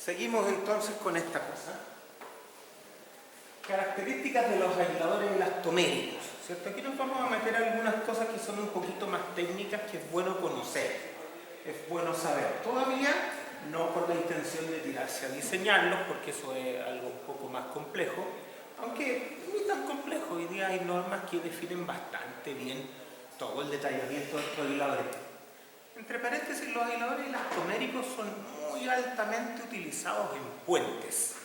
Seguimos entonces con esta cosa. Características de los aisladores elastoméricos, ¿cierto? Aquí nos vamos a meter algunas cosas que son un poquito más técnicas que es bueno conocer, es bueno saber. Todavía no con la intención de tirarse a diseñarlos, porque eso es algo un poco más complejo, aunque no es tan complejo. Hoy día hay normas que definen bastante bien todo el detallamiento de estos aisladores. Entre paréntesis, los aisladores elastoméricos son muy altamente utilizados en puentes.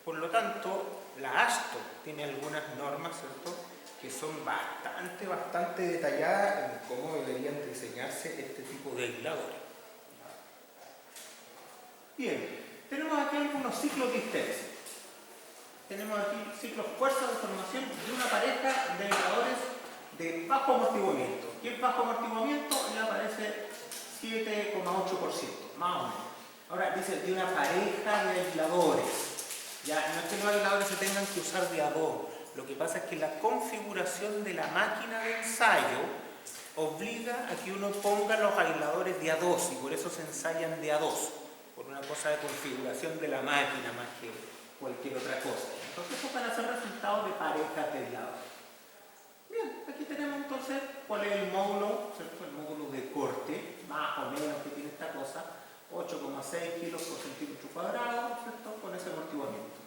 Por lo tanto, la AASHTO tiene algunas normas, ¿cierto?, que son bastante detalladas en cómo deberían diseñarse este tipo de aisladores. Bien, tenemos aquí algunos ciclos de histeresis. Tenemos aquí ciclos fuerza de formación de una pareja de aisladores de bajo amortiguamiento. ¿Qué es bajo amortiguamiento? Ya aparece 7,8%, más o menos. Ahora dice de una pareja de aisladores. Ya, no es que los aisladores se tengan que usar de a dos. Lo que pasa es que la configuración de la máquina de ensayo obliga a que uno ponga los aisladores de a dos, y por eso se ensayan de a dos, por una cosa de configuración de la máquina más que cualquier otra cosa. Entonces, eso para hacer resultados de parejas de aisladores. Bien, aquí tenemos entonces cuál es el módulo, ¿cierto? El módulo de corte, más o menos, que tiene esta cosa, 8,6 kilos por centímetro cuadrado, ¿cierto?, con ese amortiguamiento.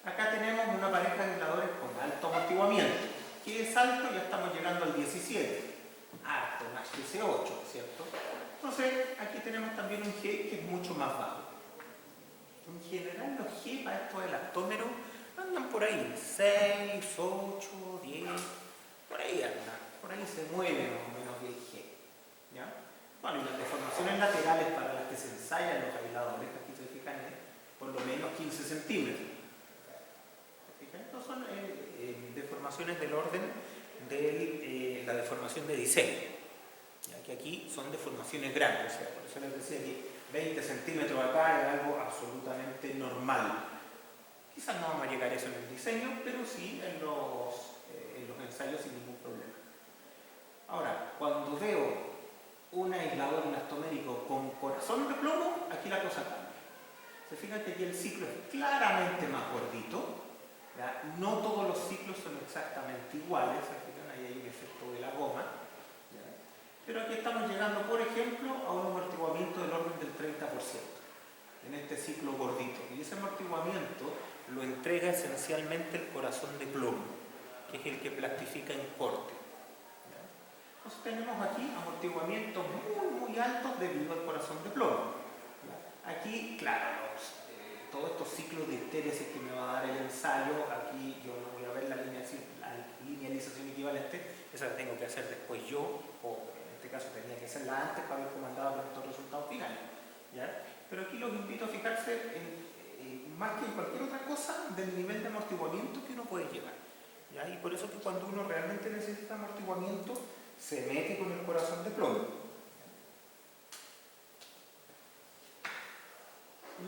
Acá tenemos una pareja de aisladores con alto amortiguamiento. ¿Qué es alto? Ya estamos llegando al 17. Alto, más que ese 8, ¿cierto? Entonces, aquí tenemos también un G que es mucho más bajo. En general, los G para estos elastómeros andan por ahí, 6, 8, 10, por ahí andan, por ahí se mueve más o menos el G. ¿Ya? Bueno, y las deformaciones laterales para las que se ensayan los aisladores, aquí se fijan, por lo menos 15 centímetros. ¿Se fijan? Estos son deformaciones del orden de la deformación de diseño. Ya que aquí son deformaciones grandes, o sea, por eso les decía que 20 centímetros acá es algo absolutamente normal. Quizás no vamos a llegar a eso en el diseño, pero sí en los ensayos sin ningún problema. Ahora, cuando veo un aislador elastomérico con corazón de plomo, aquí la cosa cambia. Se fijan que aquí el ciclo es claramente más gordito, ¿ya? No todos los ciclos son exactamente iguales, se fijan, ahí hay un efecto de la goma, ¿ya? Pero aquí estamos llegando, por ejemplo, a un amortiguamiento del orden del 30% en este ciclo gordito, y ese amortiguamiento lo entrega esencialmente el corazón de plomo, que es el que plastifica en corte. Entonces tenemos aquí amortiguamientos muy altos debido al corazón de plomo. Aquí, claro, todos estos ciclos de histéresis que me va a dar el ensayo, aquí yo no voy a ver la linealización equivalente, esa la tengo que hacer después yo, o en este caso tenía que hacerla antes para ver cómo andaba con estos resultados finales. ¿Ya? Pero aquí los invito a fijarse más que en cualquier otra cosa del nivel de amortiguamiento que uno puede llevar. ¿Ya? Y por eso que cuando uno realmente necesita amortiguamiento, se mete con el corazón de plomo.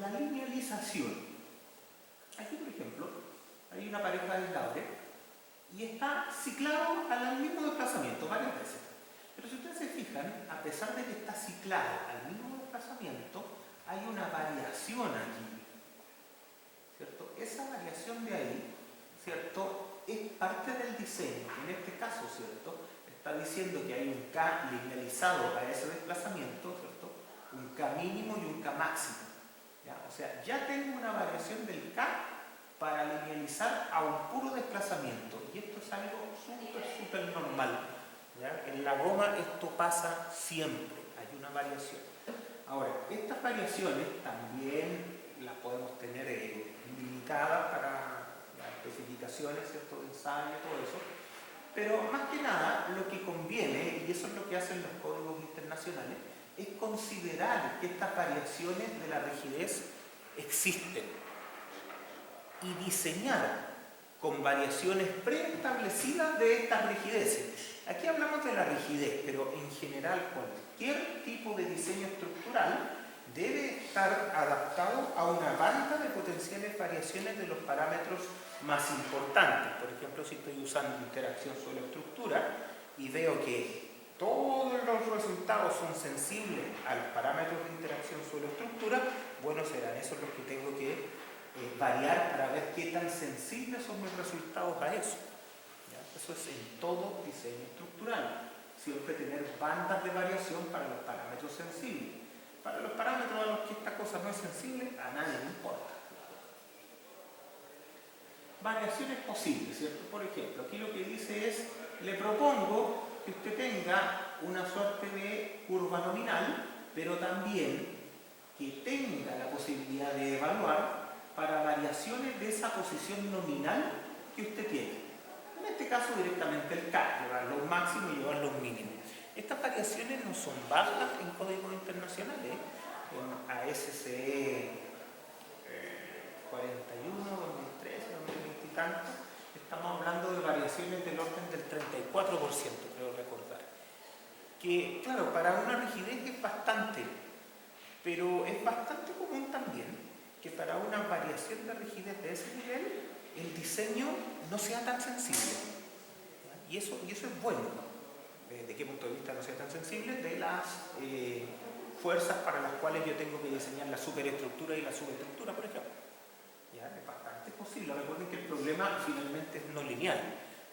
La linealización. Aquí, por ejemplo, hay una pareja de aisladores y está ciclado al mismo desplazamiento varias veces. Pero si ustedes se fijan, a pesar de que está ciclado al mismo desplazamiento, hay una variación aquí, ¿cierto? Esa variación de ahí, ¿cierto?, es parte del diseño. En este caso, ¿cierto?, está diciendo que hay un K linealizado a ese desplazamiento, ¿cierto?, un K mínimo y un K máximo. ¿Ya? O sea, ya tengo una variación del K para linealizar a un puro desplazamiento. Y esto es algo súper normal. ¿Ya? En la goma esto pasa siempre, hay una variación. Ahora, estas variaciones también las podemos tener limitadas para las especificaciones, ¿cierto?, de ensayo y todo eso. Pero más que nada, lo que conviene, y eso es lo que hacen los códigos internacionales, es considerar que estas variaciones de la rigidez existen y diseñar con variaciones preestablecidas de estas rigideces. Aquí hablamos de la rigidez, pero en general cualquier tipo de diseño estructural debe estar adaptado a una banda de potenciales variaciones de los parámetros más importantes. Por ejemplo, si estoy usando interacción suelo-estructura y veo que todos los resultados son sensibles a los parámetros de interacción suelo-estructura, bueno, serán esos los que tengo que variar para ver qué tan sensibles son mis resultados a eso. ¿Ya? Eso es en todo diseño estructural. Siempre tener bandas de variación para los parámetros sensibles. Para los parámetros a los que esta cosa no es sensible, a nadie le importa. Variaciones posibles, ¿cierto? Por ejemplo, aquí lo que dice es, le propongo que usted tenga una suerte de curva nominal, pero también que tenga la posibilidad de evaluar para variaciones de esa posición nominal que usted tiene. En este caso directamente el K, llevar los máximos y llevar los mínimos. Estas variaciones no son válidas en códigos internacionales, en ASCE 41, 2013, 2020 y tanto, estamos hablando de variaciones del orden del 34%, creo recordar. Que, claro, para una rigidez es bastante, pero es bastante común también que para una variación de rigidez de ese nivel, el diseño no sea tan sensible. Y eso es bueno. ¿De qué punto de vista no sea tan sensible? De las fuerzas para las cuales yo tengo que diseñar la superestructura y la subestructura, por ejemplo. ¿Ya? Es bastante posible. Recuerden que el problema finalmente es no lineal.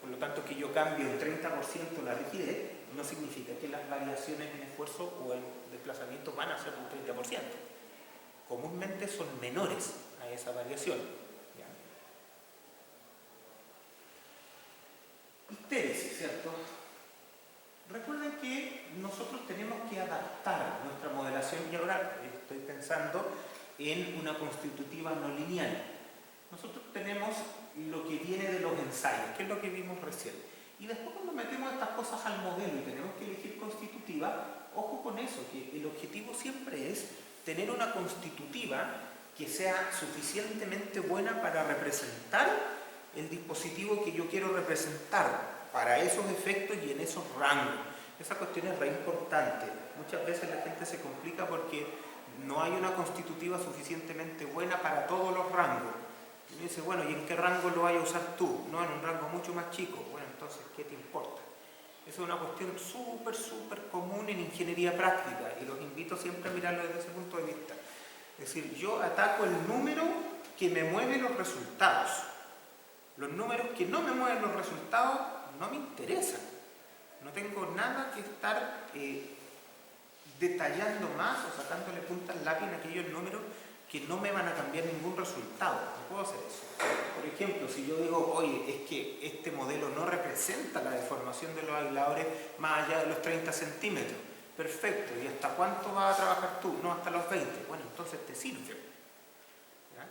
Por lo tanto, que yo cambie un 30% la rigidez no significa que las variaciones en esfuerzo o en desplazamiento van a ser un 30%. Comúnmente son menores a esa variación. ¿Ya? Histéresis, ¿cierto? Recuerden que nosotros tenemos que adaptar nuestra modelación y ahora estoy pensando en una constitutiva no lineal. Nosotros tenemos lo que viene de los ensayos, que es lo que vimos recién. Y después cuando metemos estas cosas al modelo y tenemos que elegir constitutiva, ojo con eso, que el objetivo siempre es tener una constitutiva que sea suficientemente buena para representar el dispositivo que yo quiero representar para esos efectos y en esos rangos. Esa cuestión es re importante. Muchas veces la gente se complica porque no hay una constitutiva suficientemente buena para todos los rangos. Y me dice, bueno, ¿y en qué rango lo vayas a usar tú? No, en un rango mucho más chico. Bueno, entonces, ¿qué te importa? Esa es una cuestión súper común en ingeniería práctica y los invito siempre a mirarlo desde ese punto de vista. Es decir, yo ataco el número que me mueve los resultados. Los números que no me mueven los resultados no me interesan. No tengo nada que estar detallando más o sacándole punta al lápiz en aquellos números que no me van a cambiar ningún resultado. No puedo hacer eso. Por ejemplo, si yo digo, oye, es que este modelo no representa la deformación de los aisladores más allá de los 30 centímetros. Perfecto. ¿Y hasta cuánto vas a trabajar tú? No, hasta los 20. Bueno, entonces te sirve. ¿Ya?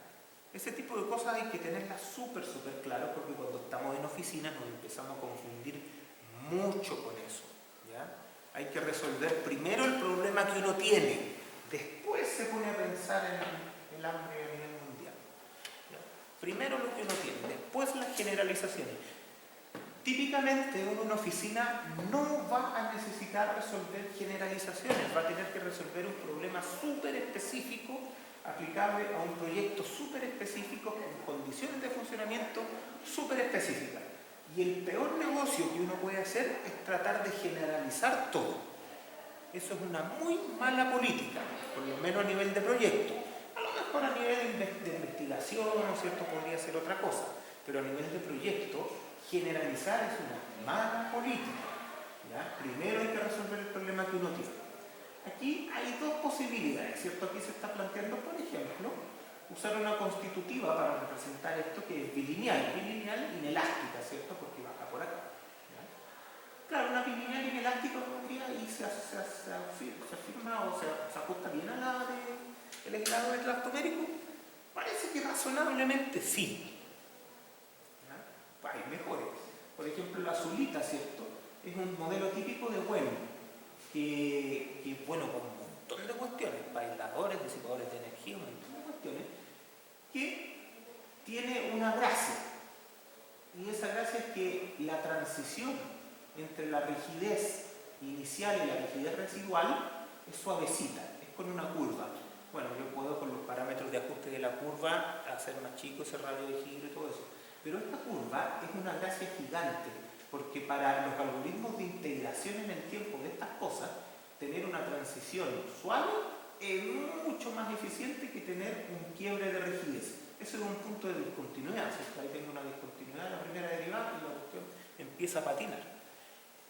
Ese tipo de cosas hay que tenerlas súper claro porque cuando estamos en oficina nos empezamos a confundir mucho con eso. ¿Ya? Hay que resolver primero el problema que uno tiene. Después se pone a pensar en el hambre a nivel mundial. ¿Ya? Primero lo que uno tiene, después las generalizaciones. Típicamente uno en una oficina no va a necesitar resolver generalizaciones, va a tener que resolver un problema súper específico aplicable a un proyecto súper específico con condiciones de funcionamiento súper específicas. Y el peor negocio que uno puede hacer es tratar de generalizar todo. Eso es una muy mala política, por lo menos a nivel de proyecto. A lo mejor a nivel de investigación, ¿no es cierto?, podría ser otra cosa. Pero a nivel de proyecto, generalizar es una mala política. ¿Ya? Primero hay que resolver el problema que uno tiene. Aquí hay dos posibilidades, ¿cierto? Aquí se está planteando, por ejemplo, usar una constitutiva para representar esto que es bilineal inelástica, ¿cierto? Porque baja por acá. ¿Ya? Claro, una bilineal inelástica y se afirma o se ajusta bien a la del aislado de elastomérico. Parece que razonablemente sí. ¿Ya? Hay mejores. Por ejemplo, la azulita, ¿cierto? Es un modelo típico de Bueno, que bueno, con un montón de cuestiones, aisladores, disipadores de energía, un montón de cuestiones, que tiene una gracia. Y esa gracia es que la transición entre la rigidez inicial y la rigidez residual es suavecita, es con una curva. Bueno, yo puedo con los parámetros de ajuste de la curva hacer más chico ese radio de giro y todo eso. Pero esta curva es una gracia gigante, porque para los algoritmos de integración en el tiempo de estas cosas, tener una transición suave es mucho más eficiente que tener un quiebre de rigidez. Eso es un punto de discontinuidad, ¿cierto? Ahí tengo una discontinuidad en la primera derivada y la cuestión empieza a patinar.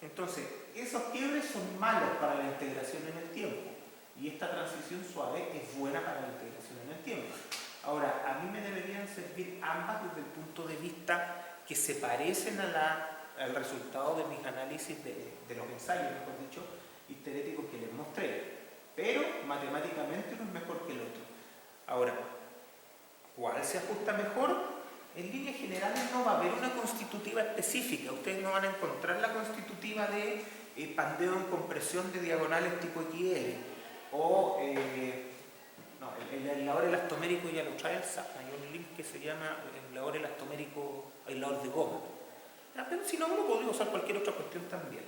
Entonces, esos quiebres son malos para la integración en el tiempo y esta transición suave es buena para la integración en el tiempo. Ahora, a mí me deberían servir ambas desde el punto de vista que se parecen al resultado de mis análisis de los ensayos, mejor dicho, histeréticos que les mostré. Pero matemáticamente uno es mejor que el otro. Ahora, ¿cuál se ajusta mejor? En líneas generales no va a haber una constitutiva específica. Ustedes no van a encontrar la constitutiva de pandeo en compresión de diagonales tipo XL o no, el aislador elastomérico ya lo trae el SAP. Hay un link que se llama aislador elastomérico, aislador de goma. Pero si no, uno podría usar cualquier otra cuestión también.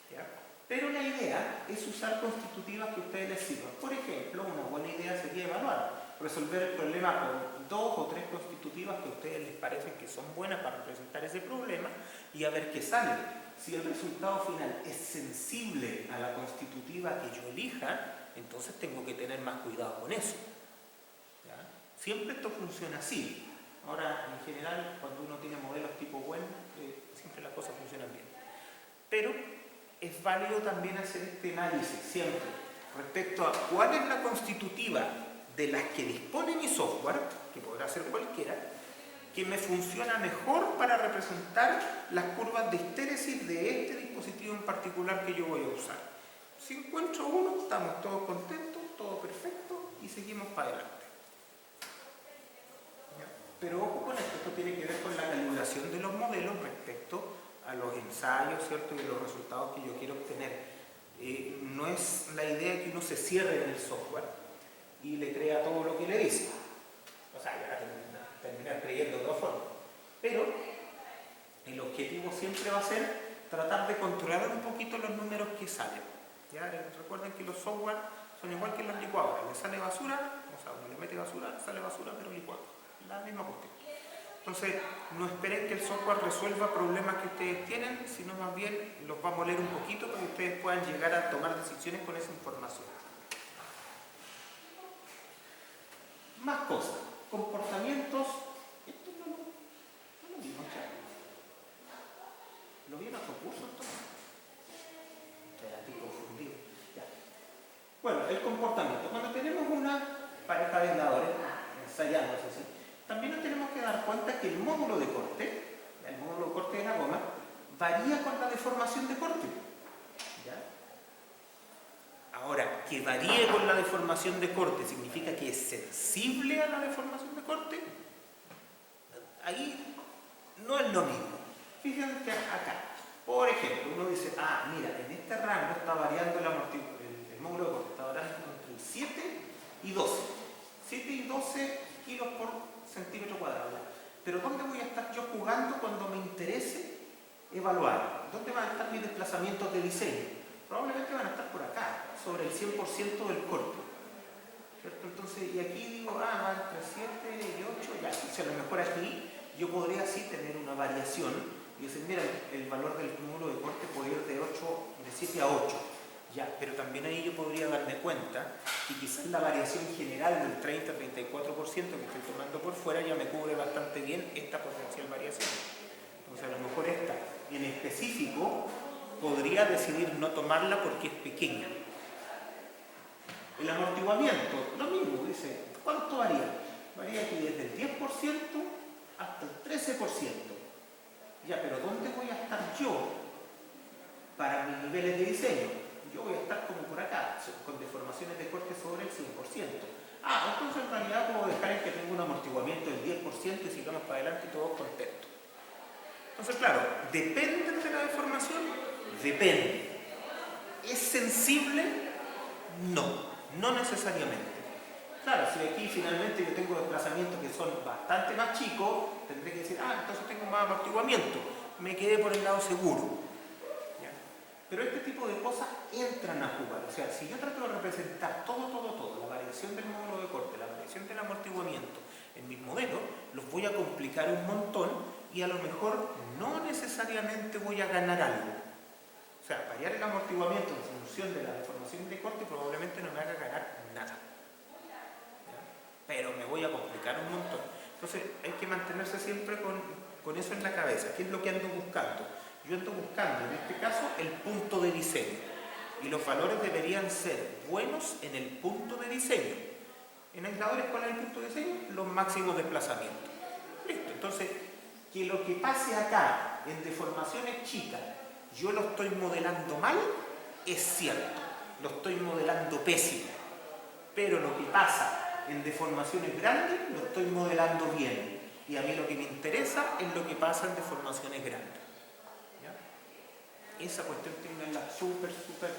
¿Ya? Pero la idea es usar constitutivas que a ustedes les sirvan. Por ejemplo, una buena idea sería evaluar, resolver el problema con 2 o 3 constitutivas que a ustedes les parecen que son buenas para representar ese problema y a ver qué sale. Si el resultado final es sensible a la constitutiva que yo elija, entonces tengo que tener más cuidado con eso. ¿Ya? Siempre esto funciona así. Ahora, en general, cuando uno tiene modelos tipo WEN, siempre las cosas funcionan bien. Pero es válido también hacer este análisis siempre respecto a cuál es la constitutiva de las que dispone mi software, que podrá ser cualquiera, que me funciona mejor para representar las curvas de histéresis de este dispositivo en particular que yo voy a usar. Si encuentro uno, estamos todos contentos, todo perfecto y seguimos para adelante. ¿Ya? Pero ojo con esto, esto tiene que ver con la calibración de los modelos respecto a los ensayos, ¿cierto? Y los resultados que yo quiero obtener. No es la idea que uno se cierre en el software y le crea todo lo que le dice. O sea, ya terminar creyendo de otra forma. Pero el objetivo siempre va a ser tratar de controlar un poquito los números que salen. ¿Ya? Recuerden que los software son igual que los licuados. Le sale basura, o sea, uno le mete basura, sale basura, pero licuado. La misma cuestión. Entonces, no esperen que el software resuelva problemas que ustedes tienen, sino más bien los va a moler un poquito para que ustedes puedan llegar a tomar decisiones con esa información. Más cosas. Comportamientos. Esto no lo vimos ya. ¿Lo vi en otro curso entonces? Ya estoy confundido. Ya. Bueno, el comportamiento. Cuando tenemos una pareja de aisladores ensayándose así, también nos tenemos que dar cuenta que el módulo de corte, de la goma, varía con la deformación de corte. ¿Ya? Ahora, que varíe con la deformación de corte significa que es sensible a la deformación de corte. Ahí no es lo mismo. Fíjense acá. Por ejemplo, uno dice, mira, en este rango está variando el módulo de corte, está variando entre el 7 y 12. 7 y 12 kilos por centímetro cuadrado. Pero ¿dónde voy a estar yo jugando cuando me interese evaluar? ¿Dónde van a estar mis desplazamientos de diseño? Probablemente van a estar por acá, sobre el 100% del corte. ¿Cierto? Entonces, y aquí digo, va entre 7 y 8, ya, si a lo mejor aquí yo podría así tener una variación y decir, mira, el valor del módulo de corte puede ir de 7 a 8. Ya, pero también ahí yo podría darme cuenta que quizás la variación general del 30-34% que estoy tomando por fuera ya me cubre bastante bien esta potencial variación. Entonces a lo mejor esta en específico podría decidir no tomarla porque es pequeña. El amortiguamiento, lo mismo, dice, ¿cuánto varía? Varía aquí desde el 10% hasta el 13%. Ya, pero ¿dónde voy a estar yo para mis niveles de diseño? Yo voy a estar como por acá, con deformaciones de corte sobre el 100%. Entonces en realidad puedo dejar en que tengo un amortiguamiento del 10% y sigamos para adelante y todos contentos. Entonces, claro, ¿depende de la deformación? Depende. ¿Es sensible? No necesariamente. Claro, si aquí finalmente yo tengo desplazamientos que son bastante más chicos, tendré que decir, entonces tengo más amortiguamiento. Me quedé por el lado seguro. Pero este tipo de cosas entran a jugar. O sea, si yo trato de representar todo, la variación del módulo de corte, la variación del amortiguamiento en mis modelos, los voy a complicar un montón y a lo mejor no necesariamente voy a ganar algo. O sea, variar el amortiguamiento en función de la deformación de corte probablemente no me haga ganar nada. ¿Ya? Pero me voy a complicar un montón. Entonces hay que mantenerse siempre con eso en la cabeza. ¿Qué es lo que ando buscando? Yo ando buscando, en este caso, el punto de diseño. Y los valores deberían ser buenos en el punto de diseño. En aisladores, ¿cuál es el punto de diseño? Los máximos desplazamientos. Listo. Entonces, que lo que pase acá en deformaciones chicas, yo lo estoy modelando mal, es cierto. Lo estoy modelando pésimo. Pero lo que pasa en deformaciones grandes, lo estoy modelando bien. Y a mí lo que me interesa es lo que pasa en deformaciones grandes. ¿Ya? Esa cuestión tiene que tenerla súper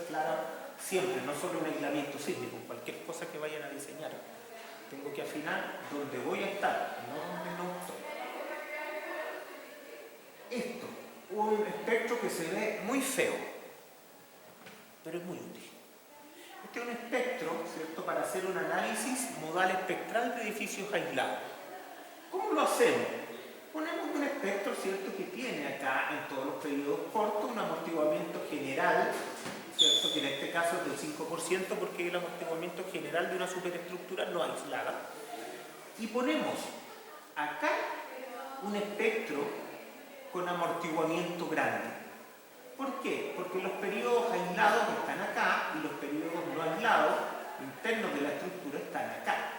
clara siempre, no solo un aislamiento sísmico, cualquier cosa que vayan a diseñar. Tengo que afinar donde voy a estar, no donde no estoy. Esto, un espectro que se ve muy feo, pero es muy útil. Este es un espectro, ¿cierto?, para hacer un análisis modal espectral de edificios aislados. ¿Cómo lo hacemos? Ponemos un espectro, ¿cierto?, que tiene acá en todos los periodos cortos un amortiguamiento general, ¿cierto?, que en este caso es del 5% porque es el amortiguamiento general de una superestructura no aislada. Y ponemos acá un espectro con amortiguamiento grande. ¿Por qué? Porque los periodos aislados están acá y los periodos no aislados, internos de la estructura, están acá.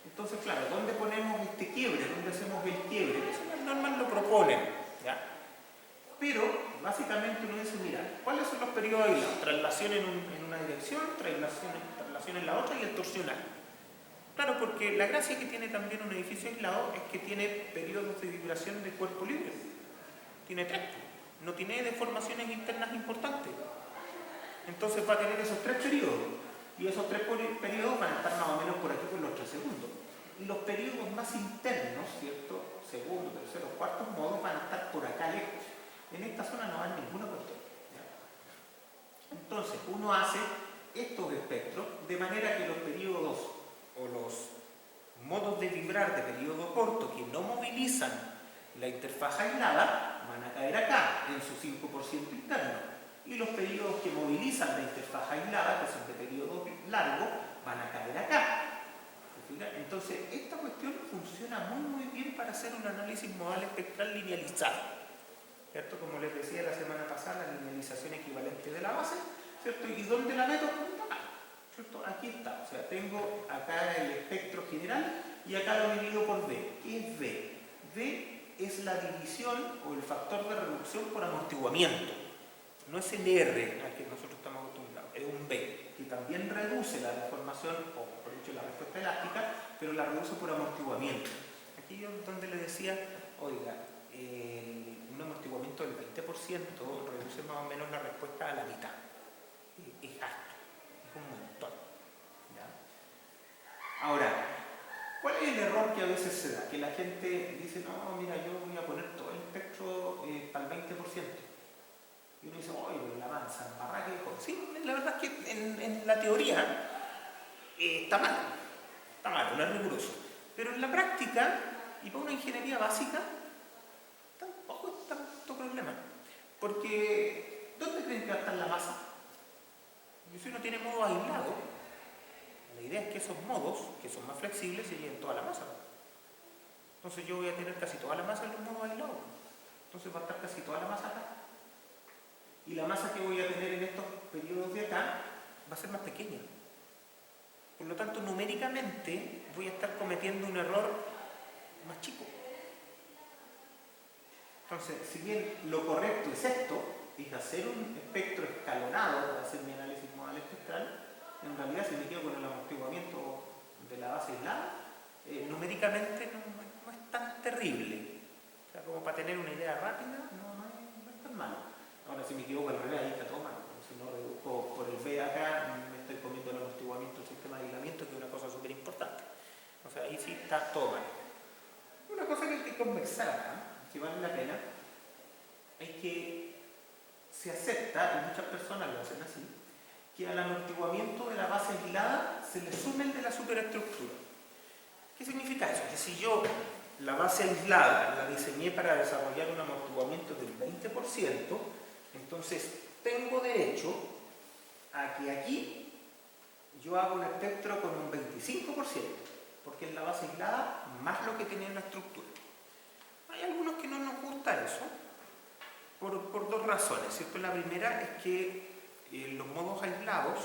Entonces, claro, ¿dónde ponemos este quiebre? ¿Dónde hacemos el quiebre? Eso las normas lo proponen, ¿ya? Pero, básicamente uno dice, mira, ¿cuáles son los periodos aislados? Traslación en una dirección, traslación en la otra y el torsional. Claro, porque la gracia que tiene también un edificio aislado es que tiene periodos de vibración de cuerpo libre. Tiene 3. No tiene deformaciones internas importantes. Entonces va a tener esos 3 periodos. Y esos 3 periodos van a estar más o menos por aquí por los 3 segundos. Y los periodos más internos, ¿cierto? Segundo, tercero, cuartos modos van a estar por acá lejos. En esta zona no hay ninguna cuestión. Entonces uno hace estos espectros de manera que los periodos o los modos de vibrar de periodo corto que no movilizan la interfaz aislada van a caer acá, en su 5% interno. Y los periodos que movilizan la interfaz aislada, que son de periodo largo, van a caer acá. Entonces, esta cuestión funciona muy bien para hacer un análisis modal espectral linealizado. ¿Cierto? Como les decía la semana pasada, la linealización equivalente de la base. ¿Cierto? ¿Y dónde la meto? ¿Cierto? Aquí está. O sea, tengo acá el espectro general y acá lo divido por V. ¿Qué es V? V es la división o el factor de reducción por amortiguamiento. No es el R al que nosotros estamos acostumbrados, es un B, que también reduce la deformación, o por dicho la respuesta elástica, pero la reduce por amortiguamiento. Aquí yo donde le decía, oiga, un amortiguamiento del 20% reduce más o menos la respuesta a la mitad. Es alto, es un montón. ¿Ya? Ahora, ¿cuál es el error que a veces se da? Que la gente dice, no, mira, yo voy a poner todo el espectro para el 20%. Y uno dice, oye, la manzana, barra que... Sí, la verdad es que en la teoría está mal, no es riguroso. Pero en la práctica, y para una ingeniería básica, tampoco es tanto problema. Porque, ¿dónde creen que va a estar la masa? Y si uno tiene modo aislado, la idea es que esos modos, que son más flexibles, se lleven toda la masa. Entonces yo voy a tener casi toda la masa en los modos aislados. Entonces va a estar casi toda la masa acá. Y la masa que voy a tener en estos periodos de acá va a ser más pequeña. Por lo tanto, numéricamente voy a estar cometiendo un error más chico. Entonces, si bien lo correcto es esto, es hacer un espectro escalonado para hacer mi análisis modal espectral, en realidad si me quedo con el amortiguamiento de la base aislada, numéricamente no es tan terrible. O sea, como para tener una idea rápida, no es tan malo. Ahora si me equivoco al revés, ahí está todo mal. Si no reduzco por el B acá, me estoy comiendo el amortiguamiento del sistema de aislamiento, que es una cosa súper importante. O sea, ahí sí está todo mal. Una cosa que hay que conversar acá, si vale la pena, es que se acepta, y muchas personas lo hacen así, que al amortiguamiento de la base aislada se le sume el de la superestructura. ¿Qué significa eso? Que si yo la base aislada la diseñé para desarrollar un amortiguamiento del 20%, entonces tengo derecho a que aquí yo haga un espectro con un 25%, porque es en la base aislada más lo que tenía en la estructura. Hay algunos que no nos gusta eso por dos razones, ¿cierto? La primera es que los modos aislados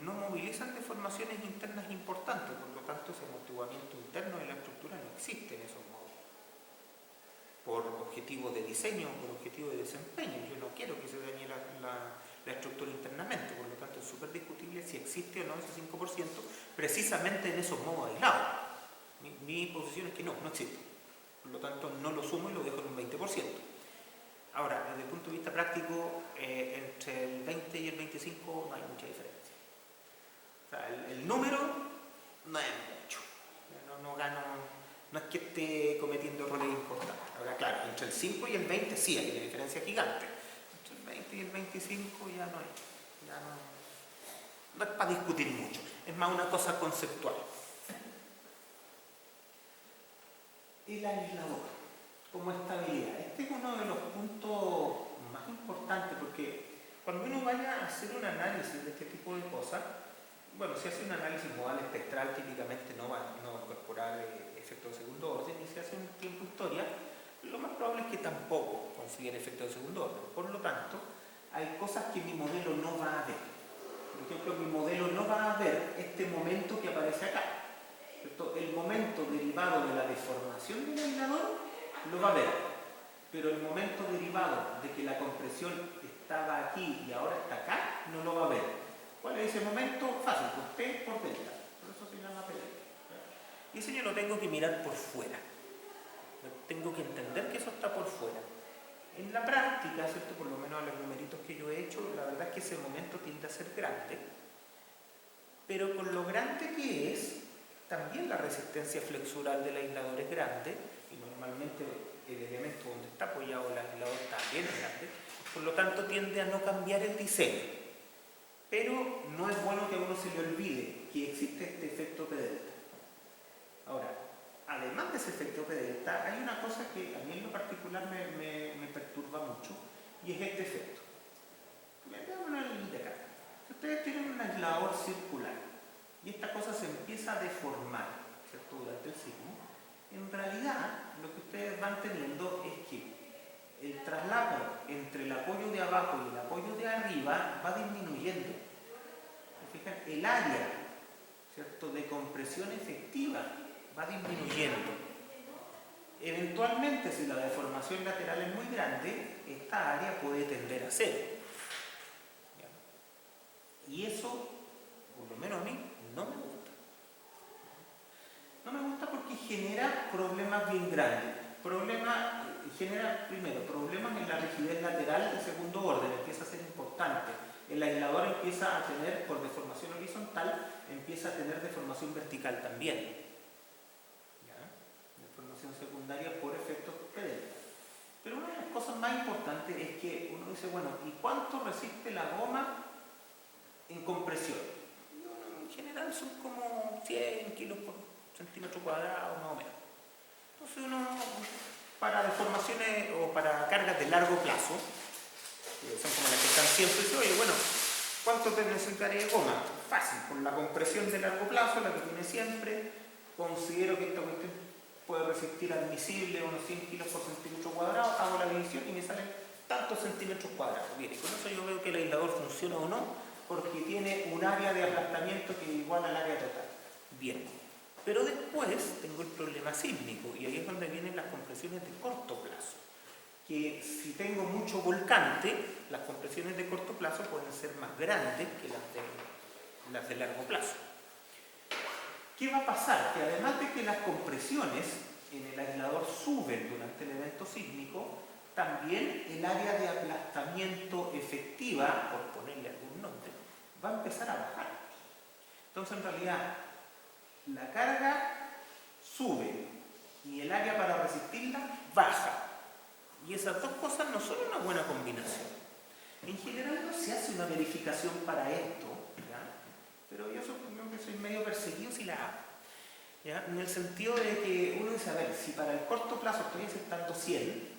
no movilizan deformaciones internas importantes, por lo tanto ese amortiguamiento interno de la estructura no existe en esos modos. Por objetivo de diseño, por objetivo de desempeño, yo no quiero que se dañe la estructura internamente, por lo tanto es súper discutible si existe o no ese 5% precisamente en esos modos aislados. Mi posición es que no existe, por lo tanto no lo sumo y lo dejo en un 20%. Ahora, desde el punto de vista práctico, entre el 20 y el 25 no hay mucha diferencia. O sea, el número no es mucho, no gano, no es que esté cometiendo errores importantes. Ahora, claro, entre el 5 y el 20 sí hay una diferencia gigante. Entre el 20 y el 25 ya no es para discutir mucho, es más una cosa conceptual. El aislador como estabilidad. Este es uno de los puntos más importantes porque cuando uno vaya a hacer un análisis de este tipo de cosas, bueno, si hace un análisis modal espectral típicamente no va a incorporar efectos de segundo orden, y si hace un tiempo historia, lo más probable es que tampoco considere efectos de segundo orden. Por lo tanto, hay cosas que mi modelo no va a ver. Por ejemplo, mi modelo no va a ver este momento que aparece acá, ¿cierto? El momento derivado de la deformación del aislador lo va a ver, pero el momento derivado de que la compresión estaba aquí y ahora está acá, no lo va a ver. ¿Cuál es ese momento? Fácil, por P por delta. Por eso se llama P delta. Y eso yo lo tengo que mirar por fuera. Tengo que entender que eso está por fuera. En la práctica, ¿cierto? Por lo menos a los numeritos que yo he hecho, la verdad es que ese momento tiende a ser grande, pero con lo grande que es, también la resistencia flexural del aislador es grande, y normalmente el elemento donde está apoyado el aislador también es grande, por lo tanto tiende a no cambiar el diseño. Pero no es bueno que a uno se le olvide que existe este efecto P delta. Ahora, además de ese efecto P delta, hay una cosa que a mí en lo particular me perturba mucho, y es este efecto. Veámoslo en el de acá. Ustedes tienen un aislador circular y esta cosa se empieza a deformar, ¿cierto? Durante el sismo. En realidad, lo que ustedes van teniendo es que el traslado entre el apoyo de abajo y el apoyo de arriba va disminuyendo. ¿Se fijan? El área, ¿cierto?, de compresión efectiva va disminuyendo. Eventualmente, si la deformación lateral es muy grande, esta área puede tender a cero. Y eso, por lo menos a mí, no me gusta. No me gusta porque genera problemas bien grandes. Genera, primero, problemas en la rigidez lateral de segundo orden, empieza a ser importante. El aislador empieza a tener, por deformación horizontal, empieza a tener deformación vertical también. ¿Ya? Deformación secundaria por efectos P delta. Pero una de las cosas más importantes es que uno dice, bueno, ¿y cuánto resiste la goma en compresión? En general son como 100 kilos por centímetro cuadrado, más o menos. Entonces uno, para deformaciones o para cargas de largo plazo, que son como las que están siempre, dice, oye, bueno, ¿cuánto te necesitaré de goma? Fácil, con la compresión de largo plazo, la que tiene siempre, considero que esta cuestión puede resistir admisible unos 100 kilos por centímetro cuadrado, hago la división y me salen tantos centímetros cuadrados. Bien, y con eso yo veo que el aislador funciona o no, porque tiene un área de aplastamiento que es igual al área total. Bien, pero después tengo el problema sísmico, y ahí es donde vienen las compresiones de corto plazo. Que si tengo mucho volcante, las compresiones de corto plazo pueden ser más grandes que las de largo plazo. ¿Qué va a pasar? Que además de que las compresiones en el aislador suben durante el evento sísmico, también el área de aplastamiento efectiva, por ponerle algún nombre, va a empezar a bajar. Entonces, en realidad, la carga sube y el área para resistirla baja. Y esas dos cosas no son una buena combinación. En general no se hace una verificación para esto, ¿ya? Pero yo supongo que soy medio perseguido si la hago, ¿ya? En el sentido de que uno dice, a ver, si para el corto plazo estoy aceptando 100,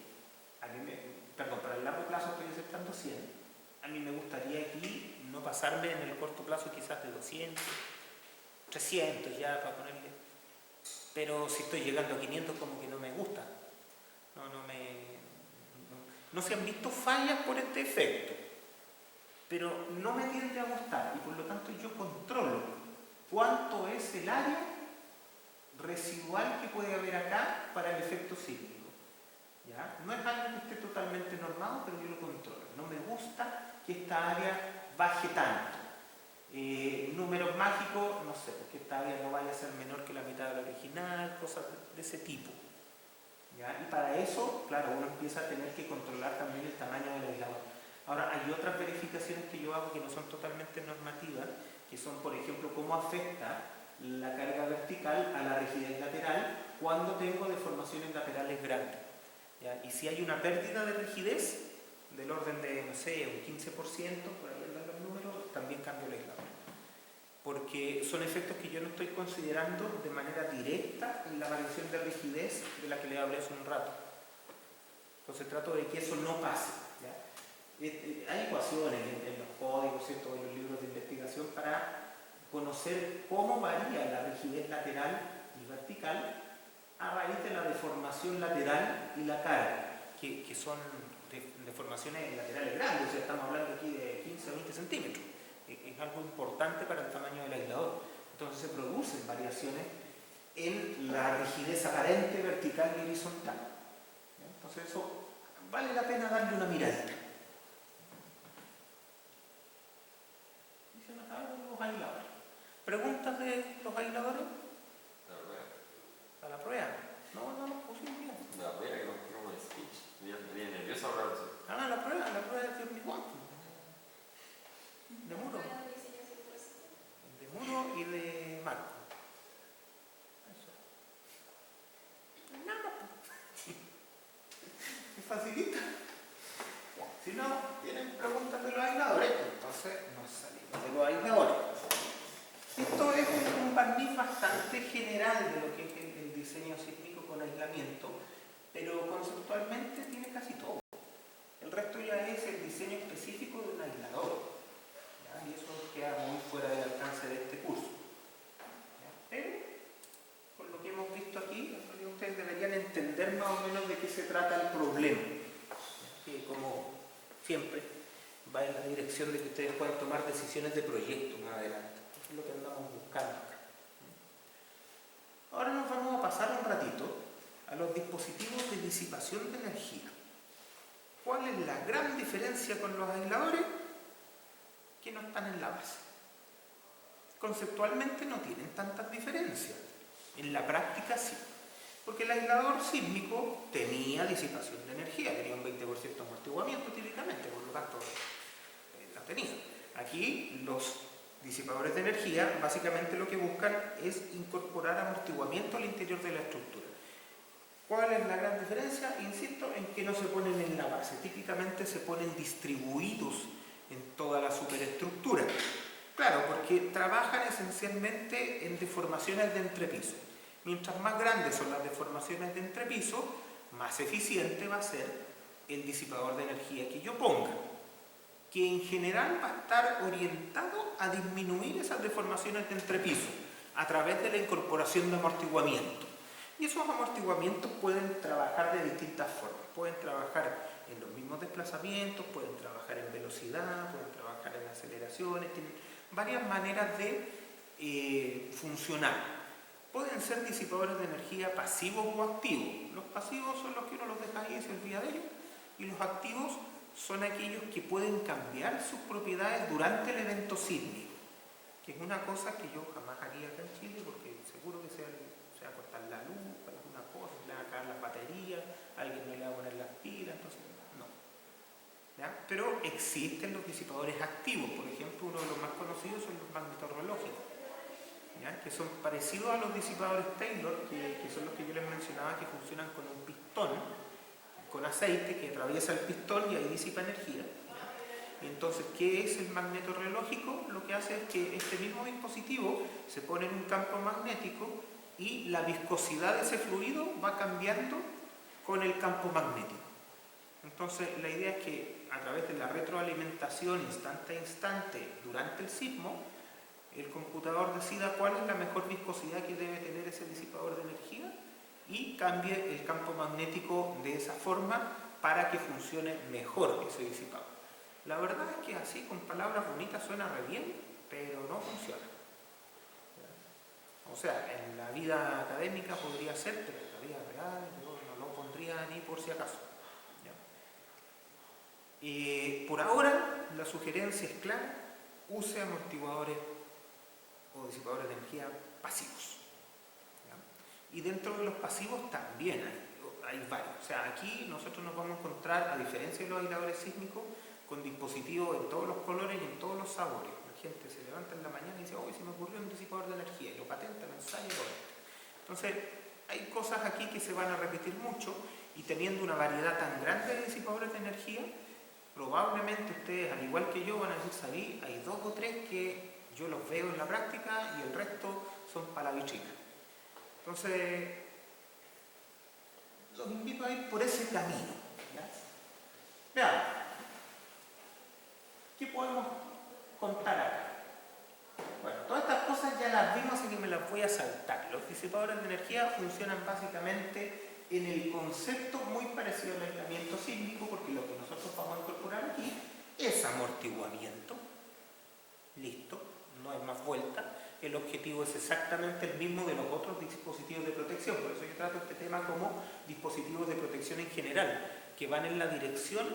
para el largo plazo estoy aceptando 100, a mí me gustaría aquí no pasarme en el corto plazo quizás de 200, 300 ya para ponerle. pero si estoy llegando a 500 como que no me gusta. No se han visto fallas por este efecto, pero no me tiende a gustar y por lo tanto yo controlo cuánto es el área residual que puede haber acá para el efecto sísmico. ¿Ya? No es algo que esté totalmente normado, pero yo lo controlo. No me gusta que esta área baje tanto. Números mágicos, no sé, porque esta área no vaya a ser menor que la mitad de la original, cosas de ese tipo. ¿Ya? Y para eso, claro, uno empieza a tener que controlar también el tamaño del aislador. Ahora, hay otras verificaciones que yo hago que no son totalmente normativas, que son, por ejemplo, cómo afecta la carga vertical a la rigidez lateral cuando tengo deformaciones laterales grandes. ¿Ya? Y si hay una pérdida de rigidez del orden de, no sé, un 15%, por ahí andan los números, también cambio el aislador. Porque son efectos que yo no estoy considerando de manera directa en la variación de rigidez de la que le hablé hace un rato. Entonces trato de que eso no pase. ¿Ya? Hay ecuaciones en los códigos, ¿cierto?, en los libros de investigación para conocer cómo varía la rigidez lateral y vertical a raíz de la deformación lateral y la carga, que son deformaciones laterales grandes, o sea, estamos hablando aquí de 15 o 20 centímetros. Es algo importante para el tamaño del aislador. Entonces se producen variaciones en la rigidez aparente vertical y horizontal. Entonces eso vale la pena darle una miradita. Y se nos acaban los aisladores. ¿Preguntas de los aisladores? La prueba. ¿A la prueba? No, posible bien. La prueba que nos tiramos el speech. Bien nervioso hablar de eso. Ah, la prueba es de Omniquantum. De muro. De muro y de marco. Eso. Nada. Es facilita. Si no tienen preguntas de los aisladores, entonces nos salimos de los aisladores. Esto es un barniz bastante general de lo que es el diseño sísmico con aislamiento, pero conceptualmente tiene casi todo. El resto ya es el diseño específico de un aislador. ¿Ya? Y eso queda muy fuera del alcance de este curso. ¿Ya? Pero, con lo que hemos visto aquí, ustedes deberían entender más o menos de qué se trata el problema. Que como siempre, va en la dirección de que ustedes puedan tomar decisiones de proyecto más adelante. Eso es lo que andamos buscando acá. Ahora nos vamos a pasar un ratito a los dispositivos de disipación de energía. ¿Cuál es la gran diferencia con los aisladores? Que no están en la base. Conceptualmente no tienen tantas diferencias. En la práctica sí. Porque el aislador sísmico tenía disipación de energía, tenía un 20% de amortiguamiento típicamente, por lo tanto la tenía. Aquí los disipadores de energía básicamente lo que buscan es incorporar amortiguamiento al interior de la estructura. ¿Cuál es la gran diferencia? Insisto en que no se ponen en la base, típicamente se ponen distribuidos en toda la superestructura. Claro, porque trabajan esencialmente en deformaciones de entrepiso. Mientras más grandes son las deformaciones de entrepiso, más eficiente va a ser el disipador de energía que yo ponga, que en general va a estar orientado a disminuir esas deformaciones de entrepiso a través de la incorporación de amortiguamiento. Y esos amortiguamientos pueden trabajar de distintas formas. Pueden trabajar en los mismos desplazamientos, pueden trabajar en velocidad, pueden trabajar en aceleraciones, tienen varias maneras de funcionar. Pueden ser disipadores de energía pasivos o activos. Los pasivos son los que uno los deja ahí y se olvida de ellos, y los activos son aquellos que pueden cambiar sus propiedades durante el evento sísmico, que es una cosa que yo jamás haría acá en Chile, porque seguro que se va a cortar la luz, alguna cosa, se le van a caer las baterías, alguien no le va a poner las pilas, entonces no. ¿Ya? Pero existen los disipadores activos, por ejemplo, uno de los más conocidos son los magnetorreológicos, ¿ya? Que son parecidos a los disipadores Taylor, que son los que yo les mencionaba, que funcionan con un pistón con aceite que atraviesa el pistón y ahí disipa energía. Y entonces, ¿qué es el magnetorreológico? Lo que hace es que este mismo dispositivo se pone en un campo magnético y la viscosidad de ese fluido va cambiando con el campo magnético. Entonces, la idea es que a través de la retroalimentación instante a instante durante el sismo, el computador decida cuál es la mejor viscosidad que debe tener ese disipador de energía. cambie el campo magnético de esa forma para que funcione mejor ese disipador. La verdad es que así con palabras bonitas suena re bien, pero no funciona. O sea, en la vida académica podría ser, pero en la vida real yo no lo pondría ni por si acaso. Por ahora, la sugerencia es clara: use amortiguadores o disipadores de energía pasivos. ¿Ya? Y dentro de los pasivos también hay varios. O sea, aquí nosotros nos vamos a encontrar, a diferencia de los aisladores sísmicos, con dispositivos en todos los colores y en todos los sabores. La gente se levanta en la mañana y dice: hoy se me ocurrió un disipador de energía, y lo patenta, lo ensaya y lo vende. Entonces, hay cosas aquí que se van a repetir mucho, y teniendo una variedad tan grande de disipadores de energía, probablemente ustedes, al igual que yo, van a decir: sabí, hay 2 o 3 que yo los veo en la práctica y el resto son para la vitrina. Entonces, los invito a ir por ese camino. ¿Ya? Veamos, ¿qué podemos contar acá? Bueno, todas estas cosas ya las vimos, así que me las voy a saltar. Los disipadores de energía funcionan básicamente en el concepto muy parecido al aislamiento sísmico, porque lo que nosotros vamos a incorporar aquí es amortiguamiento. Listo, no hay más vuelta. El objetivo es exactamente el mismo de los otros dispositivos de protección. Por eso yo trato este tema como dispositivos de protección en general, que van en la dirección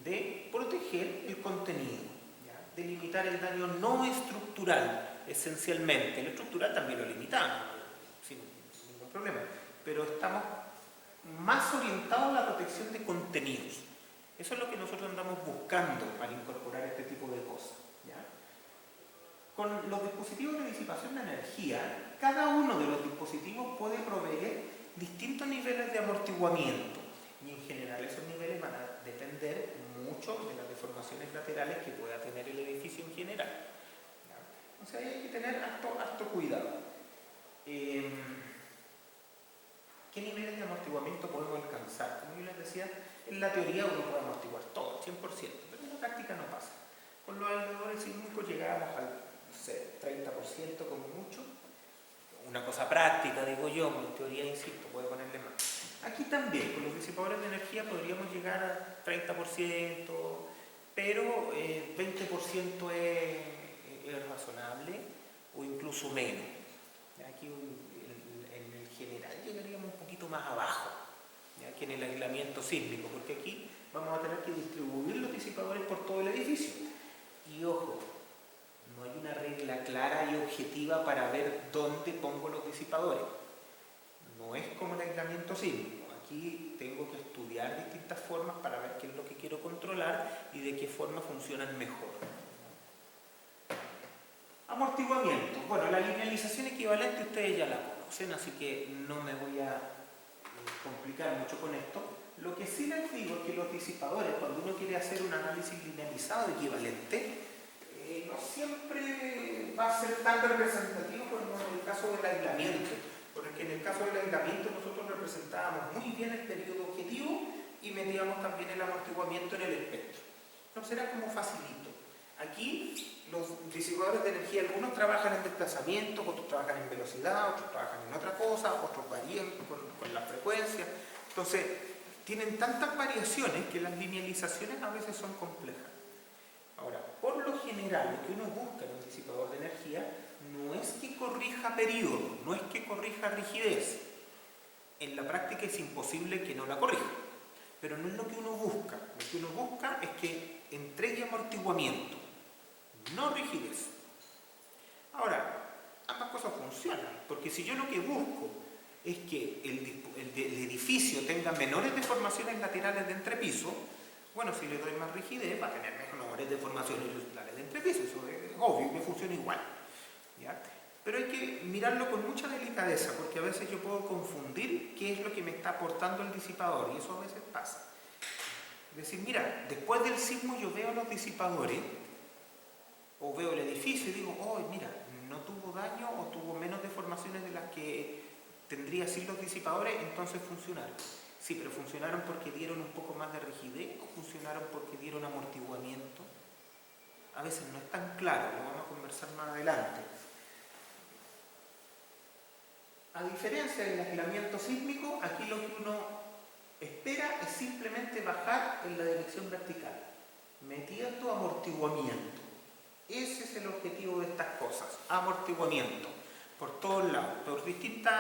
de proteger el contenido, ¿ya? De limitar el daño no estructural, esencialmente. El estructural también lo limitamos, sin ningún problema, pero estamos más orientados a la protección de contenidos. Eso es lo que nosotros andamos buscando al incorporar este tipo de cosas. ¿Ya? Con los dispositivos de disipación de energía, cada uno de los dispositivos puede proveer distintos niveles de amortiguamiento, y en general esos niveles van a depender mucho de las deformaciones laterales que pueda tener el edificio en general. ¿Ya? O sea, hay que tener harto cuidado. ¿Qué niveles de amortiguamiento podemos alcanzar? Como yo les decía, en la teoría uno puede amortiguar todo, 100%, pero en la práctica no pasa. Con los aisladores sísmicos llegábamos al 30% como mucho. Una cosa práctica, digo yo, en teoría, insisto, puede ponerle más. Aquí también, con los disipadores de energía podríamos llegar a 30%, pero 20% es razonable, o incluso menos. Aquí en el general llegaríamos un poquito más abajo, ¿ya? Que en el aislamiento sísmico, porque aquí vamos a tener que distribuir los disipadores por todo el edificio. Y ojo, no hay una regla clara y objetiva para ver dónde pongo los disipadores. No es como el aislamiento sísmico. Aquí tengo que estudiar distintas formas para ver qué es lo que quiero controlar y de qué forma funcionan mejor. Amortiguamiento. Bueno, la linealización equivalente ustedes ya la conocen, así que no me voy a complicar mucho con esto. Lo que sí les digo es que los disipadores, cuando uno quiere hacer un análisis linealizado equivalente, no siempre va a ser tan representativo como en el caso del aislamiento, porque en el caso del aislamiento nosotros representábamos muy bien el periodo objetivo y metíamos también el amortiguamiento en el espectro. Entonces era como facilito. Aquí los disipadores de energía, algunos trabajan en desplazamiento, otros trabajan en velocidad, otros trabajan en otra cosa, otros varían con la frecuencia. Entonces tienen tantas variaciones que las linealizaciones a veces son complejas. Ahora, por lo general, lo que uno busca en un disipador de energía no es que corrija periodo, no es que corrija rigidez. En la práctica es imposible que no la corrija, pero no es lo que uno busca. Lo que uno busca es que entregue amortiguamiento, no rigidez. Ahora, ambas cosas funcionan, porque si yo lo que busco es que el edificio tenga menores deformaciones laterales de entrepiso, bueno, si le doy más rigidez va a tener menores deformaciones laterales de entrepiso, eso es obvio que funciona igual, ¿ya? Pero hay que mirarlo con mucha delicadeza, porque a veces yo puedo confundir qué es lo que me está aportando el disipador, y eso a veces pasa. Es decir, mira, después del sismo yo veo los disipadores, o veo el edificio y digo: oh, mira, no tuvo daño o tuvo menos deformaciones de las que tendría sin los disipadores, entonces funcionaron. Sí, pero funcionaron porque dieron un poco más de rigidez o funcionaron porque dieron amortiguamiento. A veces no es tan claro, lo vamos a conversar más adelante. A diferencia del aislamiento sísmico, aquí lo que uno espera es simplemente bajar en la dirección vertical, metiendo amortiguamiento. Ese es el objetivo de estas cosas, amortiguamiento, por todos lados, por distintos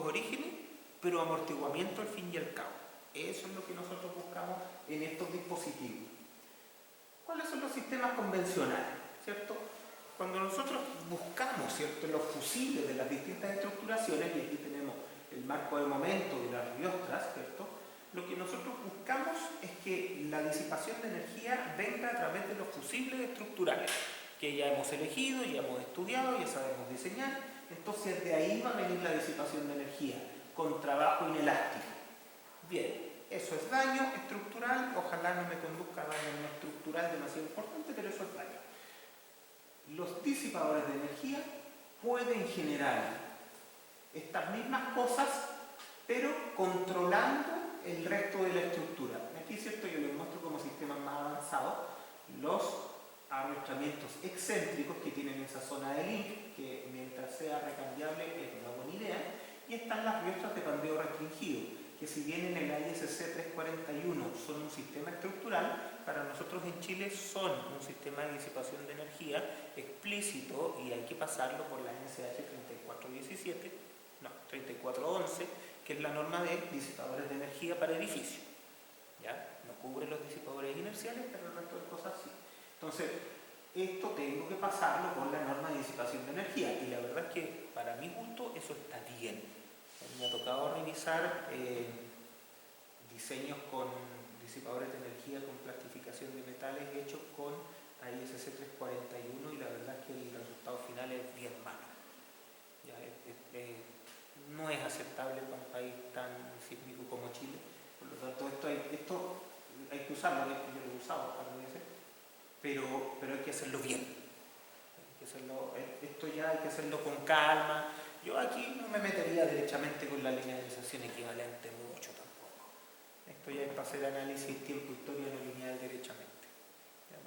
orígenes, pero amortiguamiento al fin y al cabo. Eso es lo que nosotros buscamos en estos dispositivos. ¿Cuáles son los sistemas convencionales? ¿Cierto? Cuando nosotros buscamos, ¿cierto?, los fusibles de las distintas estructuraciones, y aquí tenemos el marco de momento de las riostras, ¿cierto?, lo que nosotros buscamos es que la disipación de energía venga a través de los fusibles estructurales, que ya hemos elegido, ya hemos estudiado, ya sabemos diseñar. Entonces de ahí va a venir la disipación de energía, con trabajo inelástico. Bien, eso es daño estructural, ojalá no me conduzca a daño no estructural demasiado importante, pero eso es daño. Los disipadores de energía pueden generar estas mismas cosas, pero controlando el resto de la estructura. Aquí, cierto, yo les muestro como sistemas más avanzados los arrastramientos excéntricos que tienen esa zona de link, que mientras sea recambiable es una buena idea, y están las riostras de pandeo restringido, que si bien en el ISC 341 son un sistema estructural, para nosotros en Chile son un sistema de disipación de energía explícito y hay que pasarlo por la NSH 3411, que es la norma de disipadores de energía para edificios. ¿Ya? No cubre los disipadores inerciales, pero el resto de cosas sí. Entonces, esto tengo que pasarlo por la norma de disipación de energía y la verdad es que para mi gusto eso está bien. Me ha tocado revisar diseños con disipadores de energía con plastificación de metales hechos con ISC 341 y la verdad es que el resultado final es bien malo. Ya, no es aceptable para un país tan sísmico como Chile, por lo tanto esto hay que usarlo, yo lo he usado para veces, pero hay que hacerlo bien. Esto ya hay que hacerlo con calma. Yo aquí no me metería derechamente con la linealización equivalente mucho tampoco. Esto ya es para hacer análisis tiempo-historia no lineal derechamente.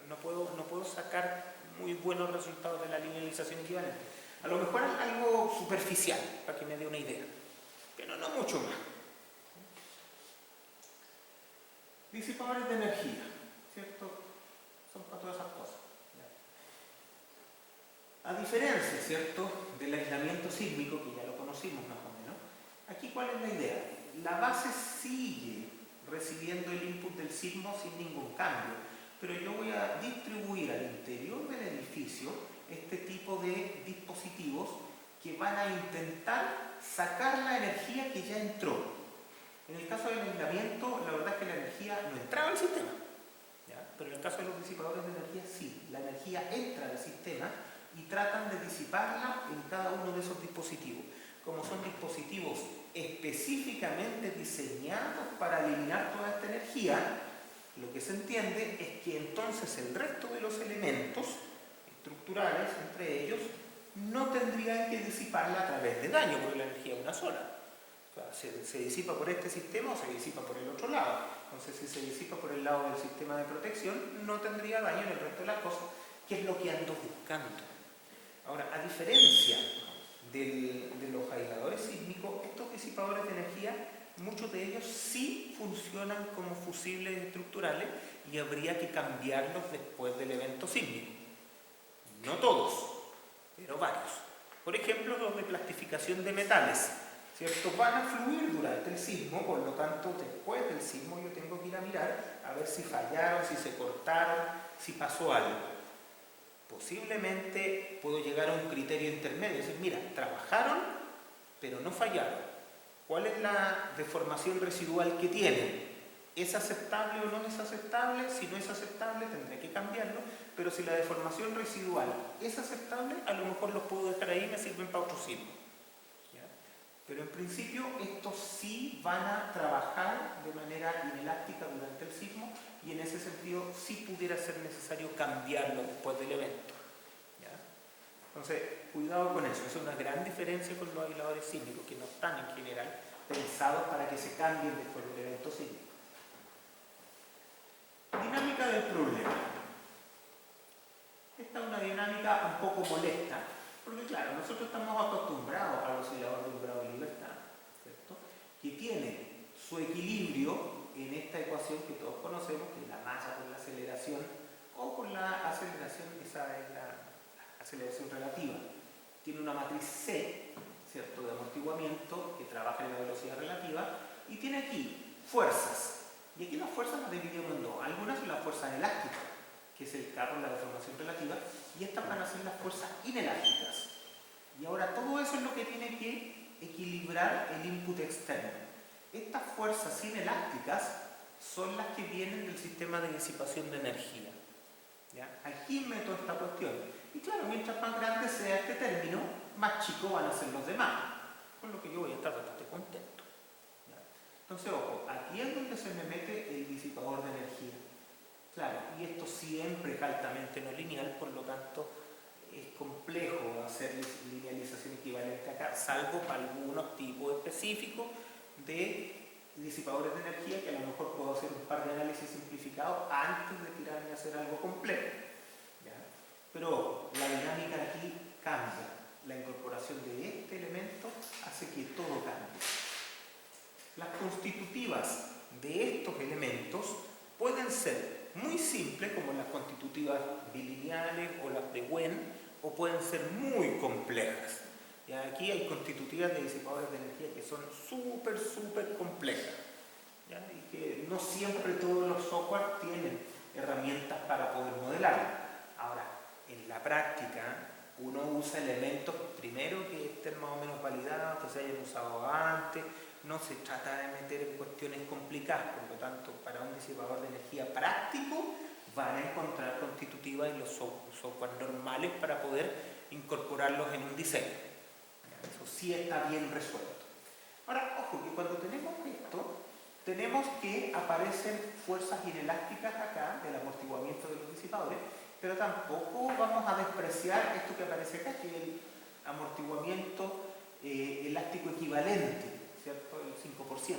No puedo sacar muy buenos resultados de la linealización equivalente. A lo mejor algo superficial, para que me dé una idea, pero no mucho más. Disipadores de energía, ¿cierto? Son para todas esas cosas. A diferencia, ¿cierto?, del aislamiento sísmico, que ya lo conocimos más o menos, aquí ¿cuál es la idea? La base sigue recibiendo el input del sismo sin ningún cambio, pero yo voy a distribuir al interior del edificio este tipo de dispositivos que van a intentar sacar la energía que ya entró. En el caso del aislamiento, la verdad es que la energía no entraba al sistema, ¿ya? Pero en el caso de los disipadores de energía sí, la energía entra al sistema y tratan de disiparla en cada uno de esos dispositivos. Como son dispositivos específicamente diseñados para eliminar toda esta energía, lo que se entiende es que entonces el resto de los elementos estructurales, entre ellos, no tendrían que disiparla a través de daño, porque la energía es una sola. O sea, se disipa por este sistema o se disipa por el otro lado. Entonces, si se disipa por el lado del sistema de protección, no tendría daño en el resto de las cosas, que es lo que ando buscando. Ahora, a diferencia de los aisladores sísmicos, estos disipadores de energía, muchos de ellos sí funcionan como fusibles estructurales y habría que cambiarlos después del evento sísmico. No todos, pero varios. Por ejemplo, los de plastificación de metales, ¿cierto? Van a fluir durante el sismo, por lo tanto, después del sismo yo tengo que ir a mirar a ver si fallaron, si se cortaron, si pasó algo. Posiblemente puedo llegar a un criterio intermedio, es decir, mira, trabajaron, pero no fallaron. ¿Cuál es la deformación residual que tienen? ¿Es aceptable o no es aceptable? Si no es aceptable, tendré que cambiarlo, pero si la deformación residual es aceptable, a lo mejor los puedo dejar ahí y me sirven para otro sismo. ¿Ya? Pero en principio, estos sí van a trabajar de manera inelástica durante el sismo y en ese sentido sí pudiera ser necesario cambiarlo después del evento. ¿Ya? Entonces, cuidado con eso. Esa es una gran diferencia con los aisladores sísmicos, que no están en general pensados para que se cambien después del evento sísmico. Dinámica del problema. Esta es una dinámica un poco molesta, Porque claro, nosotros estamos acostumbrados al oscilador de un grado de libertad, ¿cierto? Que tiene su equilibrio en esta ecuación que todos conocemos, que es la masa por la aceleración, o por la aceleración, esa es la aceleración relativa. Tiene una matriz C, ¿cierto?, de amortiguamiento que trabaja en la velocidad relativa, y tiene aquí fuerzas. Y aquí las fuerzas las dividimos en dos. Algunas son las fuerzas elásticas, que es el K por la deformación relativa, y estas van a ser las fuerzas inelásticas. Y ahora todo eso es lo que tiene que equilibrar el input externo. Estas fuerzas inelásticas son las que vienen del sistema de disipación de energía. ¿Ya? Aquí meto esta cuestión. Y claro, mientras más grande sea este término, más chicos van a ser los demás. Con lo que yo voy a estar bastante contento. ¿Ya? Entonces, ojo, aquí es donde se me mete el disipador de energía. Claro, y esto siempre es altamente no lineal, por lo tanto es complejo hacer linealización equivalente acá, salvo para algunos tipos específicos de disipadores de energía que a lo mejor puedo hacer un par de análisis simplificados antes de tirarme a hacer algo complejo. ¿Ya? Pero la dinámica aquí cambia. La incorporación de este elemento hace que todo cambie. Las constitutivas de estos elementos pueden ser muy simples, como las constitutivas bilineales o las de Wen, o pueden ser muy complejas. Y aquí hay constitutivas de disipadores de energía que son súper complejas. ¿Ya? Y que no siempre todos los software tienen herramientas para poder modelar. Ahora, en la práctica, uno usa elementos primero que estén más o menos validados, que se hayan usado antes. No se trata de meter en cuestiones complicadas, por lo tanto, para un disipador de energía práctico van a encontrar constitutivas en los software normales para poder incorporarlos en un diseño. Eso sí está bien resuelto. Ahora, ojo, que cuando tenemos esto, tenemos que aparecen fuerzas inelásticas acá del amortiguamiento de los disipadores, pero tampoco vamos a despreciar esto que aparece acá, que es el amortiguamiento elástico equivalente, ¿cierto? El 5%.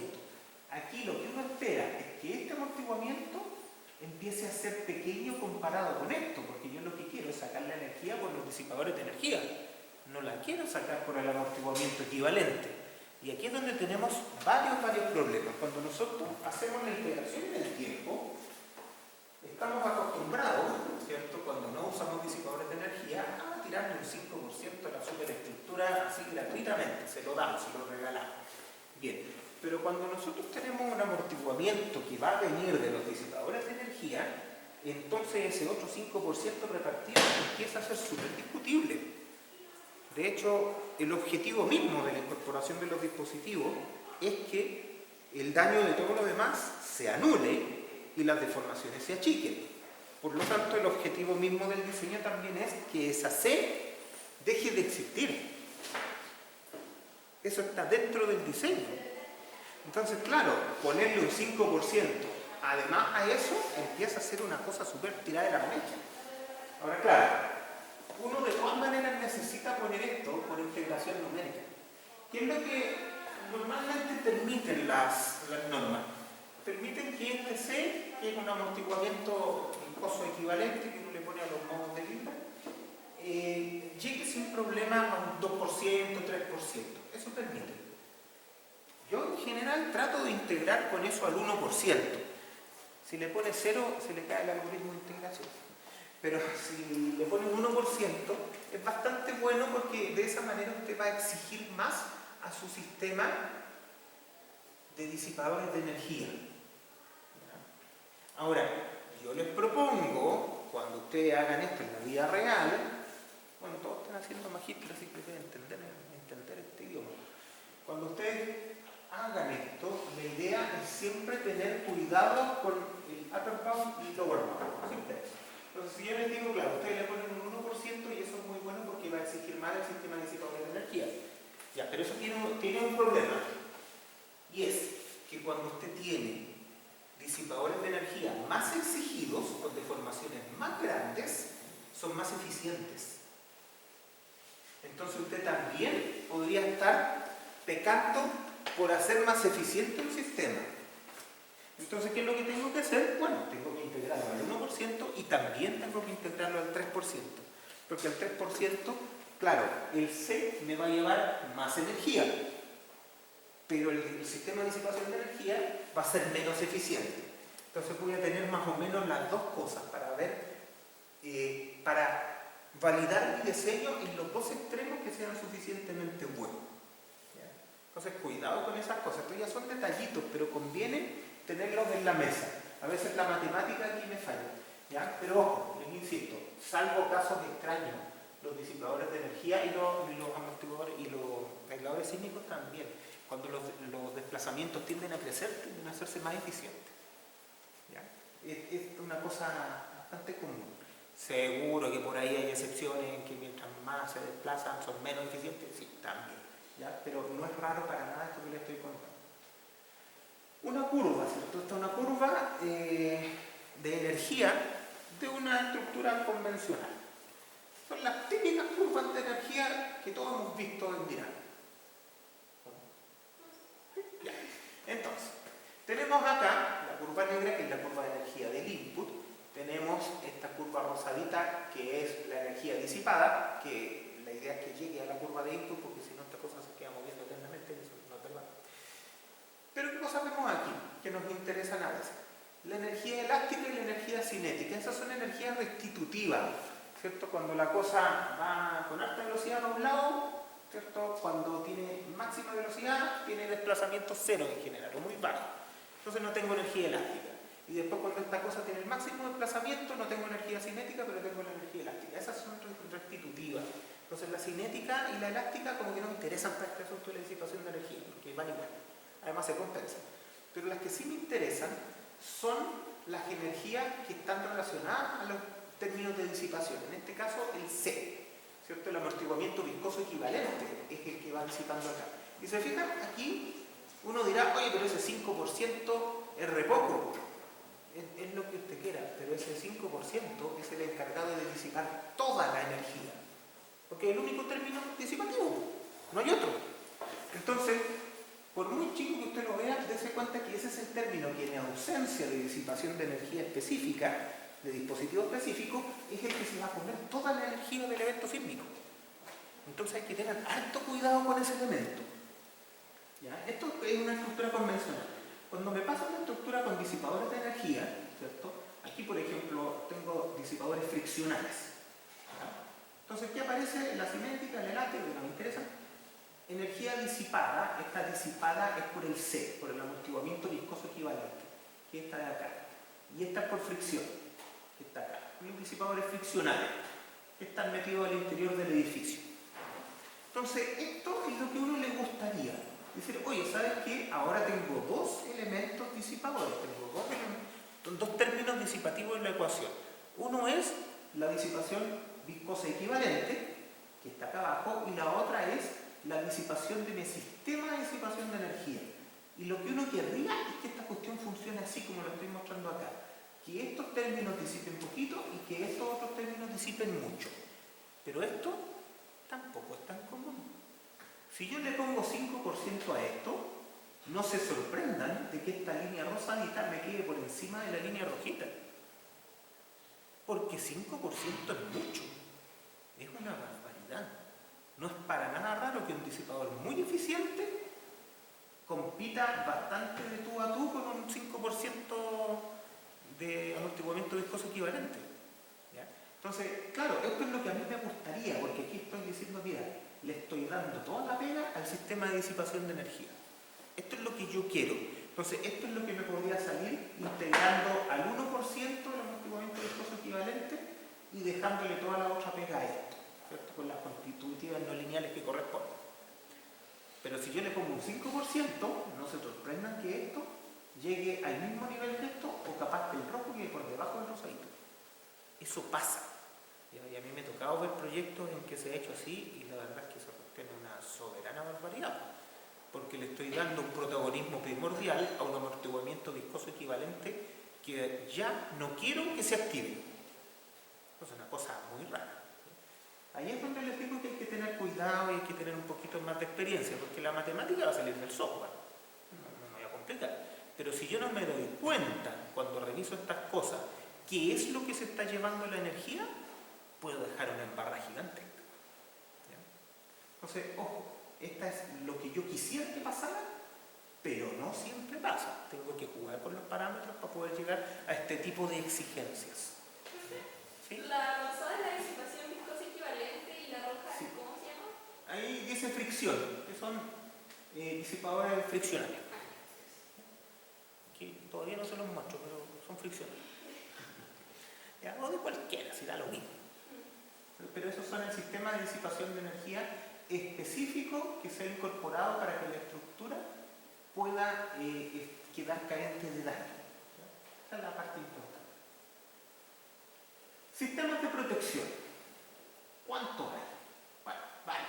Aquí lo que uno espera es que este amortiguamiento empiece a ser pequeño comparado con esto, porque yo lo que quiero es sacar la energía por los disipadores de energía, no la quiero sacar por el amortiguamiento equivalente. Y aquí es donde tenemos varios problemas. Cuando nosotros hacemos la integración en el tiempo, estamos acostumbrados, ¿cierto?, cuando no usamos disipadores de energía, a tirarle un 5% a la superestructura así gratuitamente, se lo damos, se lo regalamos. Bien, pero cuando nosotros tenemos un amortiguamiento que va a venir de los disipadores de energía, entonces ese otro 5% repartido empieza a ser súper discutible. De hecho, el objetivo mismo de la incorporación de los dispositivos es que el daño de todo lo demás se anule y las deformaciones se achiquen. Por lo tanto, el objetivo mismo del diseño también es que esa C deje de existir. Eso está dentro del diseño. Entonces, claro, ponerle un 5%, además a eso, empieza a ser una cosa súper tirada de la mecha. Ahora, claro, uno de todas maneras necesita poner esto por integración numérica. ¿Qué es lo que normalmente permiten las normas? Permiten que este C, que es un amortiguamiento coso equivalente que uno le pone a los modos de Libra, llegue sin problema a un 2%, 3%. Eso permite. Yo en general trato de integrar con eso al 1%. Si le pone 0, se le cae el algoritmo de integración. Pero si le pone un 1%, es bastante bueno porque de esa manera usted va a exigir más a su sistema de disipadores de energía. Ahora, yo les propongo, cuando ustedes hagan esto en la vida real, bueno, todos están haciendo magíster, así que deben entender este idioma. Cuando ustedes hagan esto, la idea es siempre tener cuidado con el upper bound y lower bound. Siempre. Entonces, si yo les digo, claro, ustedes le ponen un 1% y eso es muy bueno porque va a exigir más el sistema de disipadores de energía. Ya, pero eso tiene un problema. Y es que cuando usted tiene disipadores de energía más exigidos, con deformaciones más grandes, son más eficientes. Entonces usted también podría estar pecando por hacer más eficiente el sistema. Entonces, ¿qué es lo que tengo que hacer? Bueno, tengo que integrarlo al 1% y también tengo que integrarlo al 3%. Porque el 3% claro, el C me va a llevar más energía, pero el sistema de disipación de energía va a ser menos eficiente. Entonces voy a tener más o menos las dos cosas para ver, para validar mi diseño en los dos extremos que sean suficientemente buenos. ¿Ya? Entonces cuidado con esas cosas, estos ya son detallitos, pero conviene tenerlos en la mesa. A veces la matemática aquí me falla, ¿ya? Pero ojo, les insisto, salvo casos extraños, los disipadores de energía y los amortiguadores y los aisladores sísmicos también, cuando los desplazamientos tienden a crecer, tienden a hacerse más eficientes. ¿Ya? Es una cosa bastante común. Seguro que por ahí hay excepciones en que mientras más se desplazan son menos eficientes, sí, también. ¿Ya? Pero no es raro para nada esto que les estoy contando. Una curva, ¿cierto? Esta es una curva de energía de una estructura convencional. Son las típicas curvas de energía que todos hemos visto en dinámica. Entonces, tenemos acá la curva negra, que es la curva de energía del input. Tenemos esta curva rosadita, que es la energía disipada, que la idea es que llegue a la curva de input, porque si no esta cosa se queda moviendo eternamente, y eso no es verdad. Pero ¿qué cosas vemos aquí que nos interesan a veces? La energía elástica y la energía cinética. Esas son energías restitutivas, ¿cierto? Cuando la cosa va con alta velocidad a un lado, ¿cierto? Cuando tiene máxima velocidad, tiene desplazamiento cero en general, o muy bajo. Entonces no tengo energía elástica. Y después cuando esta cosa tiene el máximo desplazamiento, no tengo energía cinética, pero tengo la energía elástica. Esas son restitutivas. Entonces la cinética y la elástica como que no me interesan para este asunto de la disipación de energía, porque van igual. Además se compensan. Pero las que sí me interesan son las energías que están relacionadas a los términos de disipación. En este caso el C, ¿cierto? El amortiguamiento viscoso equivalente es el que va disipando acá. Y se fijan, aquí uno dirá, oye, pero ese 5% es re poco. Es lo que usted quiera, pero ese 5% es el encargado de disipar toda la energía. Porque es el único término disipativo, no hay otro. Entonces, por muy chico que usted lo vea, dése cuenta que ese es el término que en ausencia de disipación de energía específica, de dispositivo específico, es el que se va a comer toda la energía del evento sísmico. Entonces hay que tener harto cuidado con ese elemento. ¿Ya? Esto es una estructura convencional. Cuando me paso a una estructura con disipadores de energía, ¿cierto? Aquí, por ejemplo, tengo disipadores friccionales. ¿Ya? Entonces, ¿qué aparece? La cinética, el elástica, que no me interesa. Energía disipada, esta disipada es por el C, por el amortiguamiento viscoso equivalente, que está de acá. Y esta es por fricción, que está acá. Los disipadores friccionales, que están metidos al interior del edificio. Entonces, esto es lo que a uno le gustaría. Decir, oye, ¿sabes qué? Ahora tengo dos elementos disipadores, tengo dos términos disipativos en la ecuación. Uno es la disipación viscosa equivalente, que está acá abajo, y la otra es la disipación de mi sistema de disipación de energía. Y lo que uno querría es que esta cuestión funcione así como lo estoy mostrando acá. Que estos términos disipen poquito y que estos otros términos disipen mucho. Pero esto tampoco es tan común. Si yo le pongo 5% a esto, no se sorprendan de que esta línea rosadita me quede por encima de la línea rojita. Porque 5% es mucho. Es una barbaridad. No es para nada raro que un disipador muy eficiente compita bastante de tú a tú con un 5% de amortiguamiento viscoso equivalente. ¿Ya? Entonces, claro, esto es lo que a mí me gustaría, porque aquí estoy diciendo, mira, le estoy dando toda la pega al sistema de disipación de energía. Esto es lo que yo quiero. Entonces, esto es lo que me podría salir integrando al 1% del amortiguamiento viscoso equivalente y dejándole toda la otra pega a esto, ¿cierto? Con las constitutivas no lineales que corresponden. Pero si yo le pongo un 5%, no se sorprendan que esto llegue al mismo nivel que esto, o capaz que el rojo quede por debajo del rosadito. Eso pasa. Y a mí me ha tocado ver proyectos en que se ha hecho así, y la verdad es que eso tiene una soberana barbaridad, porque le estoy dando un protagonismo primordial a un amortiguamiento viscoso equivalente que ya no quiero que se active. Es una cosa muy rara. Ahí es donde les digo que hay que tener cuidado y hay que tener un poquito más de experiencia, porque la matemática va a salir del software. No me voy a complicar. Pero si yo no me doy cuenta cuando reviso estas cosas, qué es lo que se está llevando la energía, puedo dejar una embarrada gigante. ¿Ya? Entonces, ojo, esta es lo que yo quisiera que pasara, pero no siempre pasa. Tengo que jugar con los parámetros para poder llegar a este tipo de exigencias. ¿Sí? La rosada es la disipación viscosa equivalente y la roja, Sí. ¿cómo se llama? Ahí dice fricción, que son disipadores friccionarios. Que todavía no se los muestro, pero son friccionarios. ¿Ya? O de cualquiera, si da lo mismo. Pero esos son el sistema de disipación de energía específico que se ha incorporado para que la estructura pueda quedar carente de daño. Esa es la parte importante. Sistemas de protección. ¿Cuántos hay? Bueno, vale.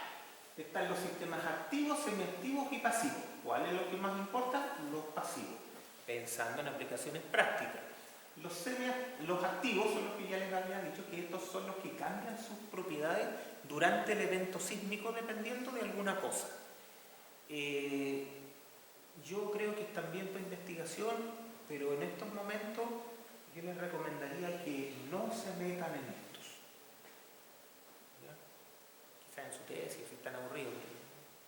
Están los sistemas activos, semiactivos y pasivos. ¿Cuál es lo que más importa? Los pasivos. Pensando en aplicaciones prácticas. Los activos son los que ya les había dicho, que estos son los que cambian sus propiedades durante el evento sísmico dependiendo de alguna cosa. Yo creo que están bien para investigación, pero en estos momentos yo les recomendaría que no se metan en estos. ¿Ya? Quizás en su tesis, si están aburridos,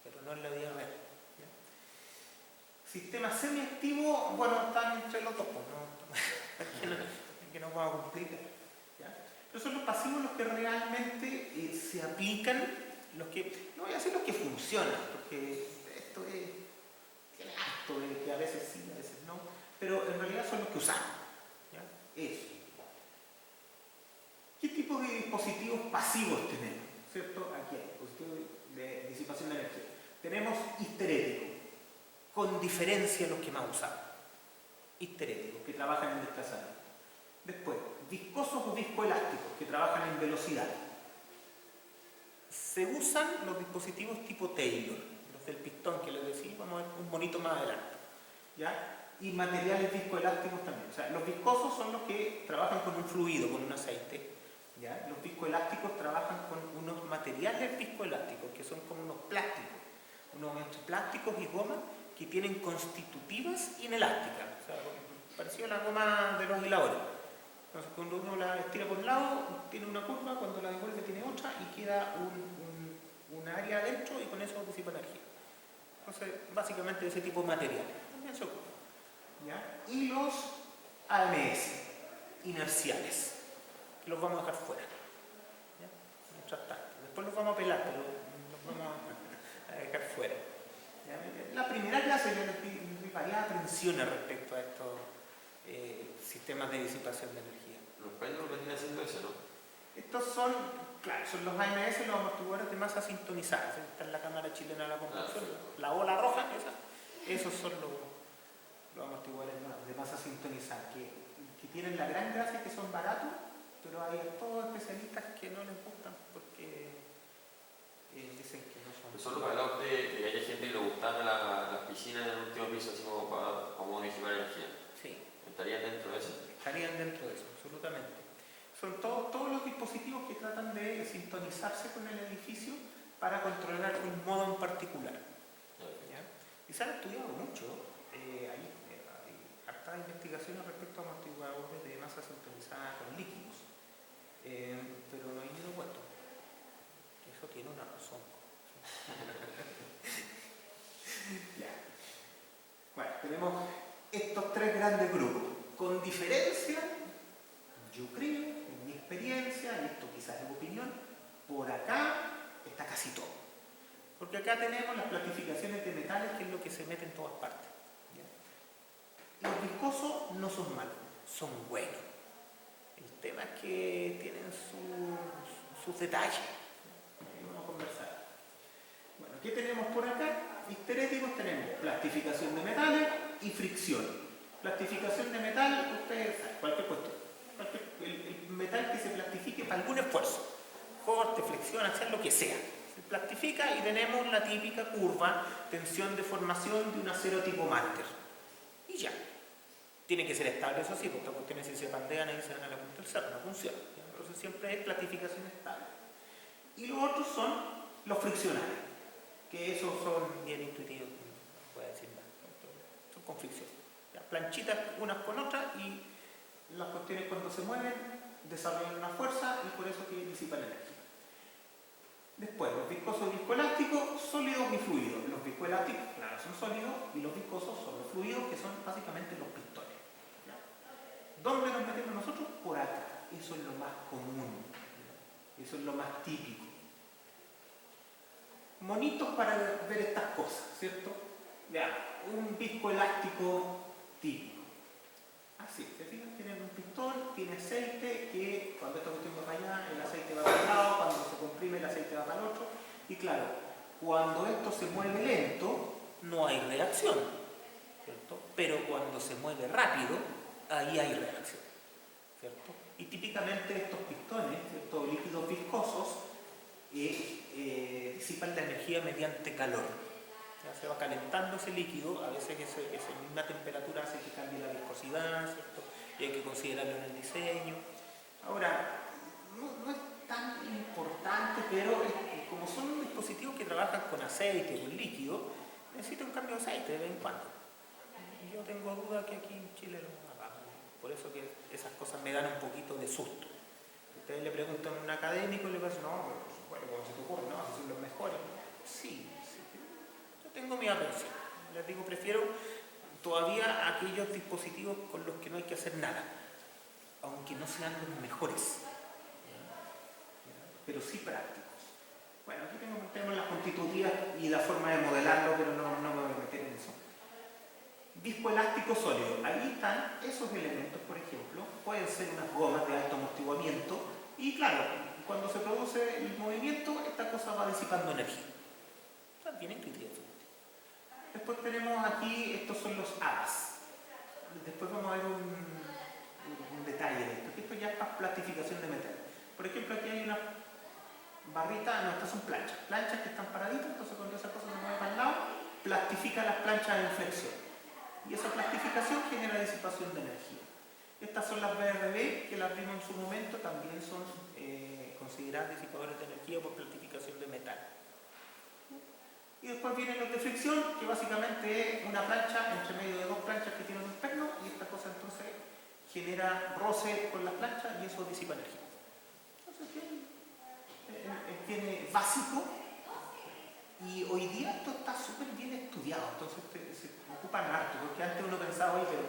pero no en la vida real. ¿Ya? Sistema semiactivo, bueno, están entre los dos, pues, ¿no? que no vamos a complicar. ¿Ya? Pero son los pasivos los que realmente se aplican, los que, no voy a decir los que funcionan, porque esto tiene acto de que a veces sí, a veces no, pero en realidad son los que usamos. ¿Ya? Eso. ¿Qué tipo de dispositivos pasivos tenemos? ¿Cierto? Aquí hay dispositivos de disipación de energía. Tenemos histeréticos, con diferencia los que más usamos. Histeréticos, que trabajan en desplazamiento. Después, viscosos o viscoelásticos, que trabajan en velocidad. Se usan los dispositivos tipo Taylor, los del pistón que les decía, vamos a ver un bonito más adelante. ¿Ya? Y materiales viscoelásticos también. O sea, los viscosos son los que trabajan con un fluido, con un aceite. ¿Ya? Los viscoelásticos trabajan con unos materiales viscoelásticos, que son como unos plásticos. Unos plásticos y gomas que tienen constitutivas inelásticas. O sea, parecido a la goma de los aisladores. Entonces, cuando uno la estira por un lado, tiene una curva, cuando la devuelve tiene otra y queda un área adentro y con eso disipa energía. Entonces, básicamente ese tipo de materiales. También se ocupa. ¿Ya? Y los AMS, inerciales, que los vamos a dejar fuera. ¿Ya? Mientras tanto. Después los vamos a pelar, pero los vamos a dejar fuera. ¿Ya? La primera clase yo les di varias aprensiones respecto a estos sistemas de disipación de energía. Los péndulos vienen haciendo eso, ¿no? Estos son, claro, son los AMS, los amortiguadores de masa sintonizada. Está en la Cámara Chilena de la Construcción, la ola roja, esos son los amortiguadores de masa sintonizada, que tienen la gran gracia que son baratos, pero hay todos especialistas que no les gustan porque dicen que no son. Eso es lo que hablaba usted, que hay gente que le gustan las piscinas en el último piso, así como para disipar energía. Sí. ¿Estarían dentro de eso? Estarían dentro de eso, absolutamente. Son todos los dispositivos que tratan de sintonizarse con el edificio para controlar un modo en particular. ¿Ya? Y se han estudiado mucho. Hay hartas investigaciones respecto a amortiguadores de masa sintonizada con líquidos. Pero no hay ni lo puesto. Eso tiene una razón. Ya. Bueno, tenemos estos tres grandes grupos. Con diferencia, yo creo, en mi experiencia, y esto quizás es opinión, por acá está casi todo. Porque acá tenemos las platificaciones de metales, que es lo que se mete en todas partes. ¿Ya? Los viscosos no son malos, son buenos. El tema es que tienen sus detalles. Vamos a conversar. Bueno, ¿qué tenemos por acá? Histeréticos tenemos plastificación de metales y fricción. Plastificación de metal, ustedes saben, cualquier cuestión. El metal que se plastifique para algún esfuerzo. Corte, flexión, hacer lo que sea. Se plastifica y tenemos la típica curva, tensión de formación de un acero tipo máster. Y ya. Tiene que ser estable, eso sí, porque estas cuestiones si se pandean y se dan a la punta del cerro, no funciona. Entonces siempre es plastificación estable. Y los otros son los friccionales, que esos son bien intuitivos, no puedo decir nada. Son con fricción. Ya, planchitas unas con otras y las cuestiones cuando se mueven desarrollan una fuerza y por eso que disipan energía. Después, los viscosos y viscoelásticos, sólidos y fluidos. Los viscoelásticos, claro, son sólidos y los viscosos son los fluidos, que son básicamente los pistones. ¿Ya? ¿Dónde nos metemos nosotros? Por acá. Eso es lo más común. ¿Ya? Eso es lo más típico. Monitos para ver estas cosas, ¿cierto? Vean, un viscoelástico típico. Así, ¿se fijan? Tienen un pistón, tiene aceite, que cuando esta cuestión va para allá, el aceite va para un lado, cuando se comprime el aceite va para el otro. Y claro, cuando esto se mueve lento, no hay reacción, ¿cierto? Pero cuando se mueve rápido, ahí hay reacción, ¿cierto? Y típicamente estos pistones, ¿cierto? Líquidos viscosos, disipan la energía mediante calor. Ya se va calentando ese líquido, a veces esa misma temperatura hace que cambie la viscosidad, ¿cierto? Y hay que considerarlo en el diseño. Ahora, no es tan importante, pero como son dispositivos que trabajan con aceite o con líquido, necesita un cambio de aceite de vez en cuando. Yo tengo duda que aquí en Chile no hagamos. Por eso que esas cosas me dan un poquito de susto. Ustedes le preguntan a un académico y le dicen, no, bueno, ¿cómo se te ocurre? No, son los mejores. Sí, yo tengo mi aprecio. Les digo, prefiero todavía aquellos dispositivos con los que no hay que hacer nada, aunque no sean los mejores, pero sí prácticos. Bueno, aquí tenemos las constitutivas y la forma de modelarlo, pero no me voy a meter en eso. Viscoelástico sólido. Ahí están esos elementos, por ejemplo. Pueden ser unas gomas de alto amortiguamiento. Y claro, cuando se produce el movimiento, esta cosa va disipando energía. Están bien escritos. Después tenemos aquí, estos son los hadas. Después vamos a ver un detalle de esto. Esto ya es para plastificación de metal. Por ejemplo, aquí hay una barrita, no, estas son planchas. Planchas que están paraditas, entonces cuando esa cosa se mueve para el lado, plastifica las planchas en flexión. Y esa plastificación genera disipación de energía. Estas son las BRB, que las vimos en su momento, también son consideradas disipadores de energía por plastificación de metal. Y después vienen los de fricción, que básicamente es una plancha entre medio de dos planchas que tienen un perno, y esta cosa entonces genera roce con las planchas y eso disipa energía. Entonces tiene básico, y hoy día esto está súper bien estudiado, entonces se ocupan harto, porque antes uno pensaba, oye, pero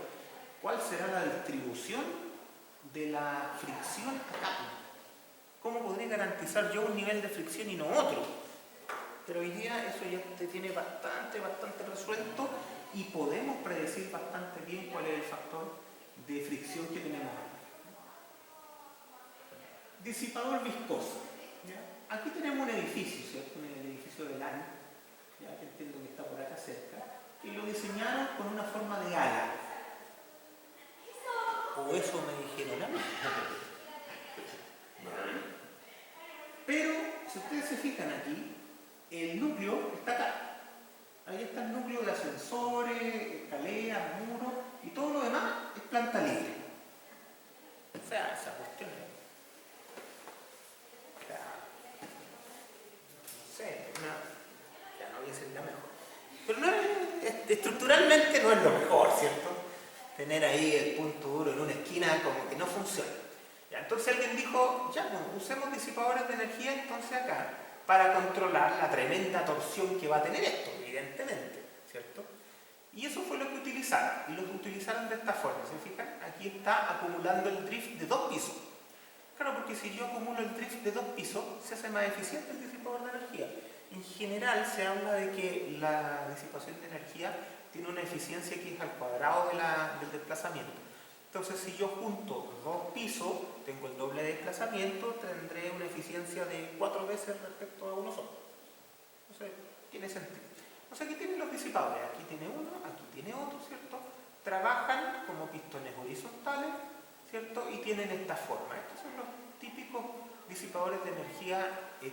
¿cuál será la distribución de la fricción acá? ¿Cómo podré garantizar yo un nivel de fricción y no otro? Pero hoy día eso ya te tiene bastante resuelto y podemos predecir bastante bien cuál es el factor de fricción que tenemos ahí. Disipador viscoso. ¿Ya? Aquí tenemos un edificio, ¿cierto? El edificio de LAN, ya que entiendo que está por acá cerca, que lo diseñaron con una forma de ala. O eso me dijeron a mí. Pero, si ustedes se fijan aquí, el núcleo está acá. Ahí está el núcleo de ascensores, escaleras, muros, y todo lo demás es planta libre. O sea, esa cuestión. O sea, no sé, ya no voy a ser la mejor. Pero no estructuralmente no es lo mejor, ¿cierto? Tener ahí el punto duro en una esquina como que no funciona. Ya, entonces alguien dijo, ya, pues, usemos disipadores de energía entonces acá, para controlar la tremenda torsión que va a tener esto, evidentemente, ¿cierto? Y eso fue lo que utilizaron, y lo utilizaron de esta forma, ¿se fijan? Aquí está acumulando el drift de 2 pisos. Claro, porque si yo acumulo el drift de 2 pisos, se hace más eficiente el disipador de energía. En general se habla de que la disipación de energía tiene una eficiencia que es al cuadrado del desplazamiento. Entonces, si yo junto 2 pisos, tengo el doble de desplazamiento, tendré una eficiencia de 4 veces respecto a uno solo. Entonces, tiene sentido. Entonces, aquí tienen los disipadores. Aquí tiene uno, aquí tiene otro, ¿cierto? Trabajan como pistones horizontales, ¿cierto? Y tienen esta forma. Estos son los típicos disipadores de energía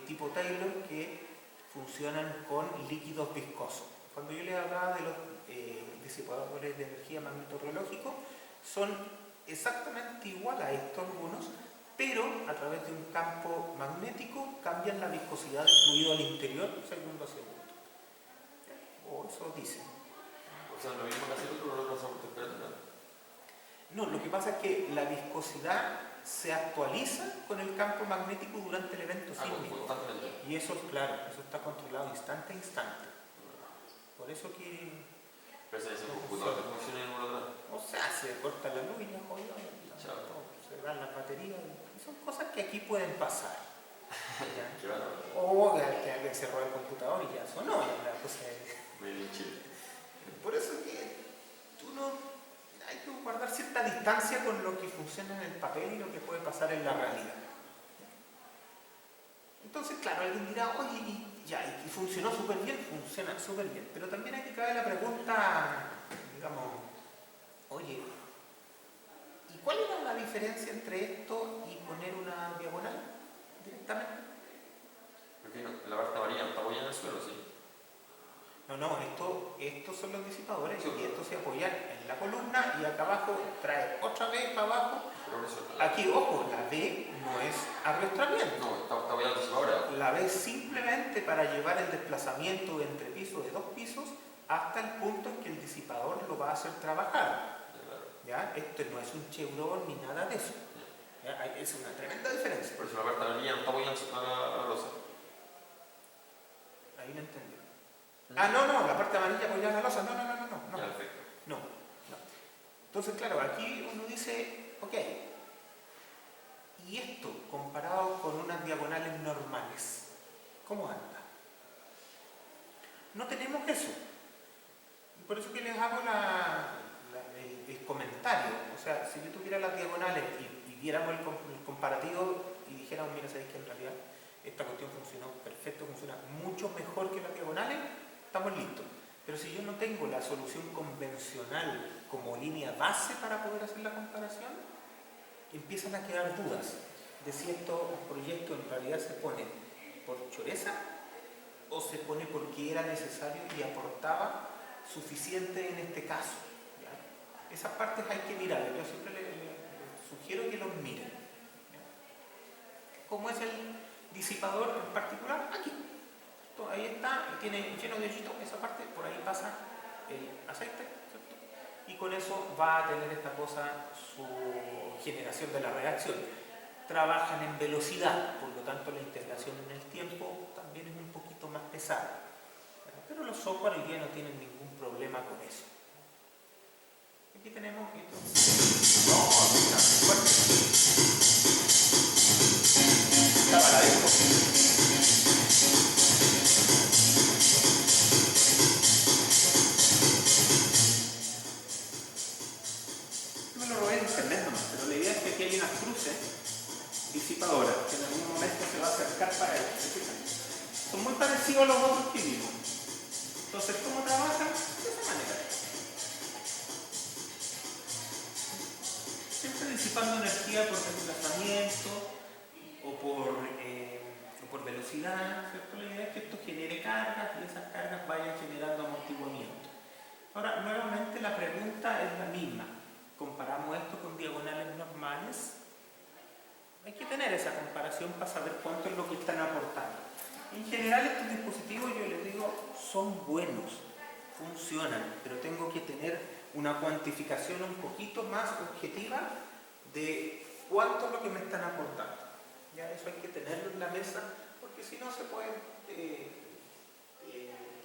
tipo Taylor que funcionan con líquidos viscosos. Cuando yo les hablaba de los disipadores de energía magnetorreológicos, son exactamente igual a estos algunos, pero a través de un campo magnético cambian la viscosidad del fluido al interior segundo a segundo. O eso dicen. O sea, lo mismo que hace el otro, no lo hacemos temperatura. No, lo que pasa es que la viscosidad se actualiza con el campo magnético durante el evento sísmico. Constantemente. Y eso, claro, eso está controlado instante a instante. Por eso que, Pero ese es el computador que funciona en uno atrás. o sea, se corta la luz y la jodió, Chao. se dan las baterías. Y son cosas que aquí pueden pasar. ¿Ya? Qué bárbaro. O que alguien se roba el computador y ya sonó. Y la cosa es... Made in Chile. Por eso que hay que guardar cierta distancia con lo que funciona en el papel y lo que puede pasar en la realidad. Entonces, claro, alguien dirá, oye, y funcionó súper bien, funciona súper bien. Pero también hay que caer la pregunta, digamos, oye, ¿y cuál era la diferencia entre esto y poner una diagonal directamente? Porque la parte amarilla está apoyada en el suelo, sí. No, estos son los disipadores Sí. y estos se apoyan en la columna y acá abajo trae otra vez para abajo. Pero eso, Aquí, ojo, la B no es arrastramiento. no, está apoyado en ahora. La B es simplemente para llevar el desplazamiento entre pisos de 2 pisos hasta el punto en que el disipador lo va a hacer trabajar. ¿Ya? Esto no es un chevron ni nada de eso. ¿Ya? Es una tremenda diferencia. Por eso la parte amarilla no está apoyada en la losa. Ahí no entendí. No, la parte amarilla apoyada en la losa. No. Ya, perfecto. No. Entonces, claro, aquí uno dice, ok, y esto comparado con unas diagonales normales, ¿cómo anda? No tenemos eso. Y por eso que les hago el comentario. O sea, si yo tuviera las diagonales y viéramos el comparativo y dijéramos, mira, sabéis que en realidad esta cuestión funcionó perfecto, funciona mucho mejor que las diagonales, estamos listos. Pero si yo no tengo la solución convencional como línea base para poder hacer la comparación, empiezan a quedar dudas de si estos proyectos en realidad se ponen por choreza o se pone porque era necesario y aportaba suficiente en este caso. ¿Ya? Esas partes hay que mirar. Yo siempre les sugiero que los miren. ¿Ya? ¿Cómo es el disipador en particular? Aquí. Ahí está, tiene lleno de hoyitos, esa parte, por ahí pasa el aceite, ¿cierto? Y con eso va a tener esta cosa su generación de la reacción. Trabajan en velocidad, por lo tanto la integración en el tiempo también es un poquito más pesada. Pero los software hoy día no tienen ningún problema con eso. Aquí tenemos esto. Estaba la disco. Me lo robé en internet nomás, pero la idea es que aquí hay unas cruces disipadoras que en algún momento se va a acercar para él. Son muy parecidos a los otros que vimos. Entonces, ¿cómo trabajan? De esa manera. Siempre disipando energía por desplazamiento o por velocidad, ¿cierto? La idea es que esto genere cargas y esas cargas vayan generando amortiguamiento. Ahora, nuevamente la pregunta es la misma. ¿Comparamos esto con diagonales normales? Hay que tener esa comparación para saber cuánto es lo que están aportando. En general estos dispositivos, yo les digo, son buenos, funcionan, pero tengo que tener una cuantificación un poquito más objetiva de cuánto es lo que me están aportando. Ya eso hay que tenerlo en la mesa, porque si no se puede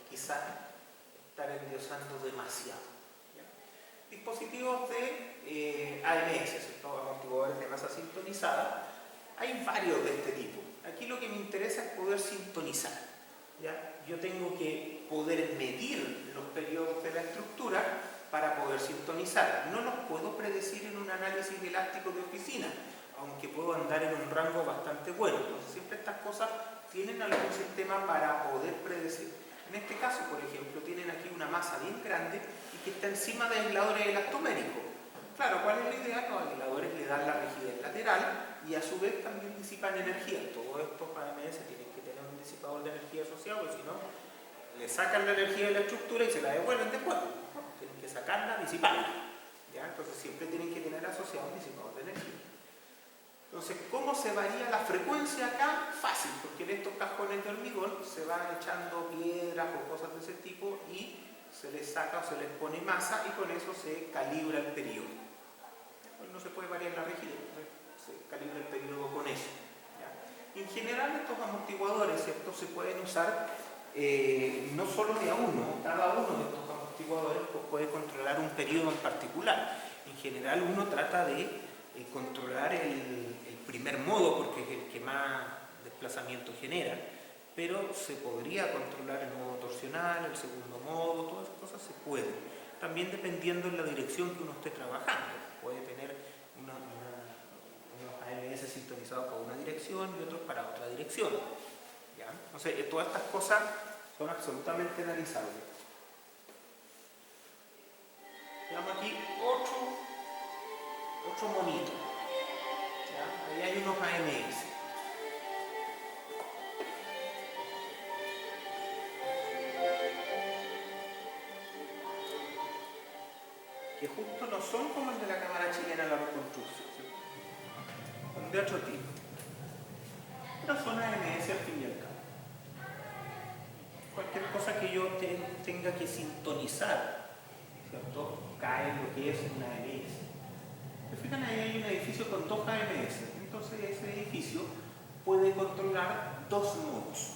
quizás estar endiosando demasiado. ¿Ya? Dispositivos de AMS, ¿cierto? Amortiguadores de masa sintonizada, hay varios de este tipo. Aquí lo que me interesa es poder sintonizar. ¿Ya? Yo tengo que poder medir los periodos de la estructura para poder sintonizar. No los puedo predecir en un análisis elástico de oficina, aunque puedo andar en un rango bastante bueno. Entonces siempre estas cosas tienen algún sistema para poder predecir. En este caso, por ejemplo, tienen aquí una masa bien grande y que está encima de aisladores elastoméricos. Claro, ¿cuál es la idea? Los aisladores le dan la rigidez lateral y a su vez también disipan energía. Todos estos AMS tienen que tener un disipador de energía asociado, porque si no, le sacan la energía de la estructura y se la devuelven después. No, tienen que sacarla, disiparla. ¿Ya? Entonces siempre tienen que tener asociado un disipador de energía. Entonces, ¿cómo se varía la frecuencia acá? Fácil, porque en estos cajones de hormigón se van echando piedras o cosas de ese tipo y se les saca o se les pone masa y con eso se calibra el periodo. Pues no se puede variar la rigidez, se calibra el periodo con eso. ¿Ya? En general estos amortiguadores, ¿cierto?, se pueden usar no solo de a uno, cada uno de estos amortiguadores pues, puede controlar un periodo en particular. En general uno trata de controlar el primer modo porque es el que más desplazamiento genera, pero se podría controlar el modo torsional, el segundo modo, todas esas cosas se pueden. También dependiendo en la dirección que uno esté trabajando. Puede tener unos AMS sintonizados para una dirección y otros para otra dirección. ¿Ya? Entonces, todas estas cosas son absolutamente analizables. Veamos aquí otro monito. ¿Ya? Ahí hay unos AMS. Que justo no son como el de la Cámara Chilena de la Reconstrucción, ¿cierto? Son de otro tipo. Pero son AMS al fin y al cabo. Cualquier cosa que yo tenga que sintonizar, ¿cierto?, cae en lo que es una AMS. ¿Se fijan? Ahí hay un edificio con dos AMS. Entonces ese edificio puede controlar dos modos.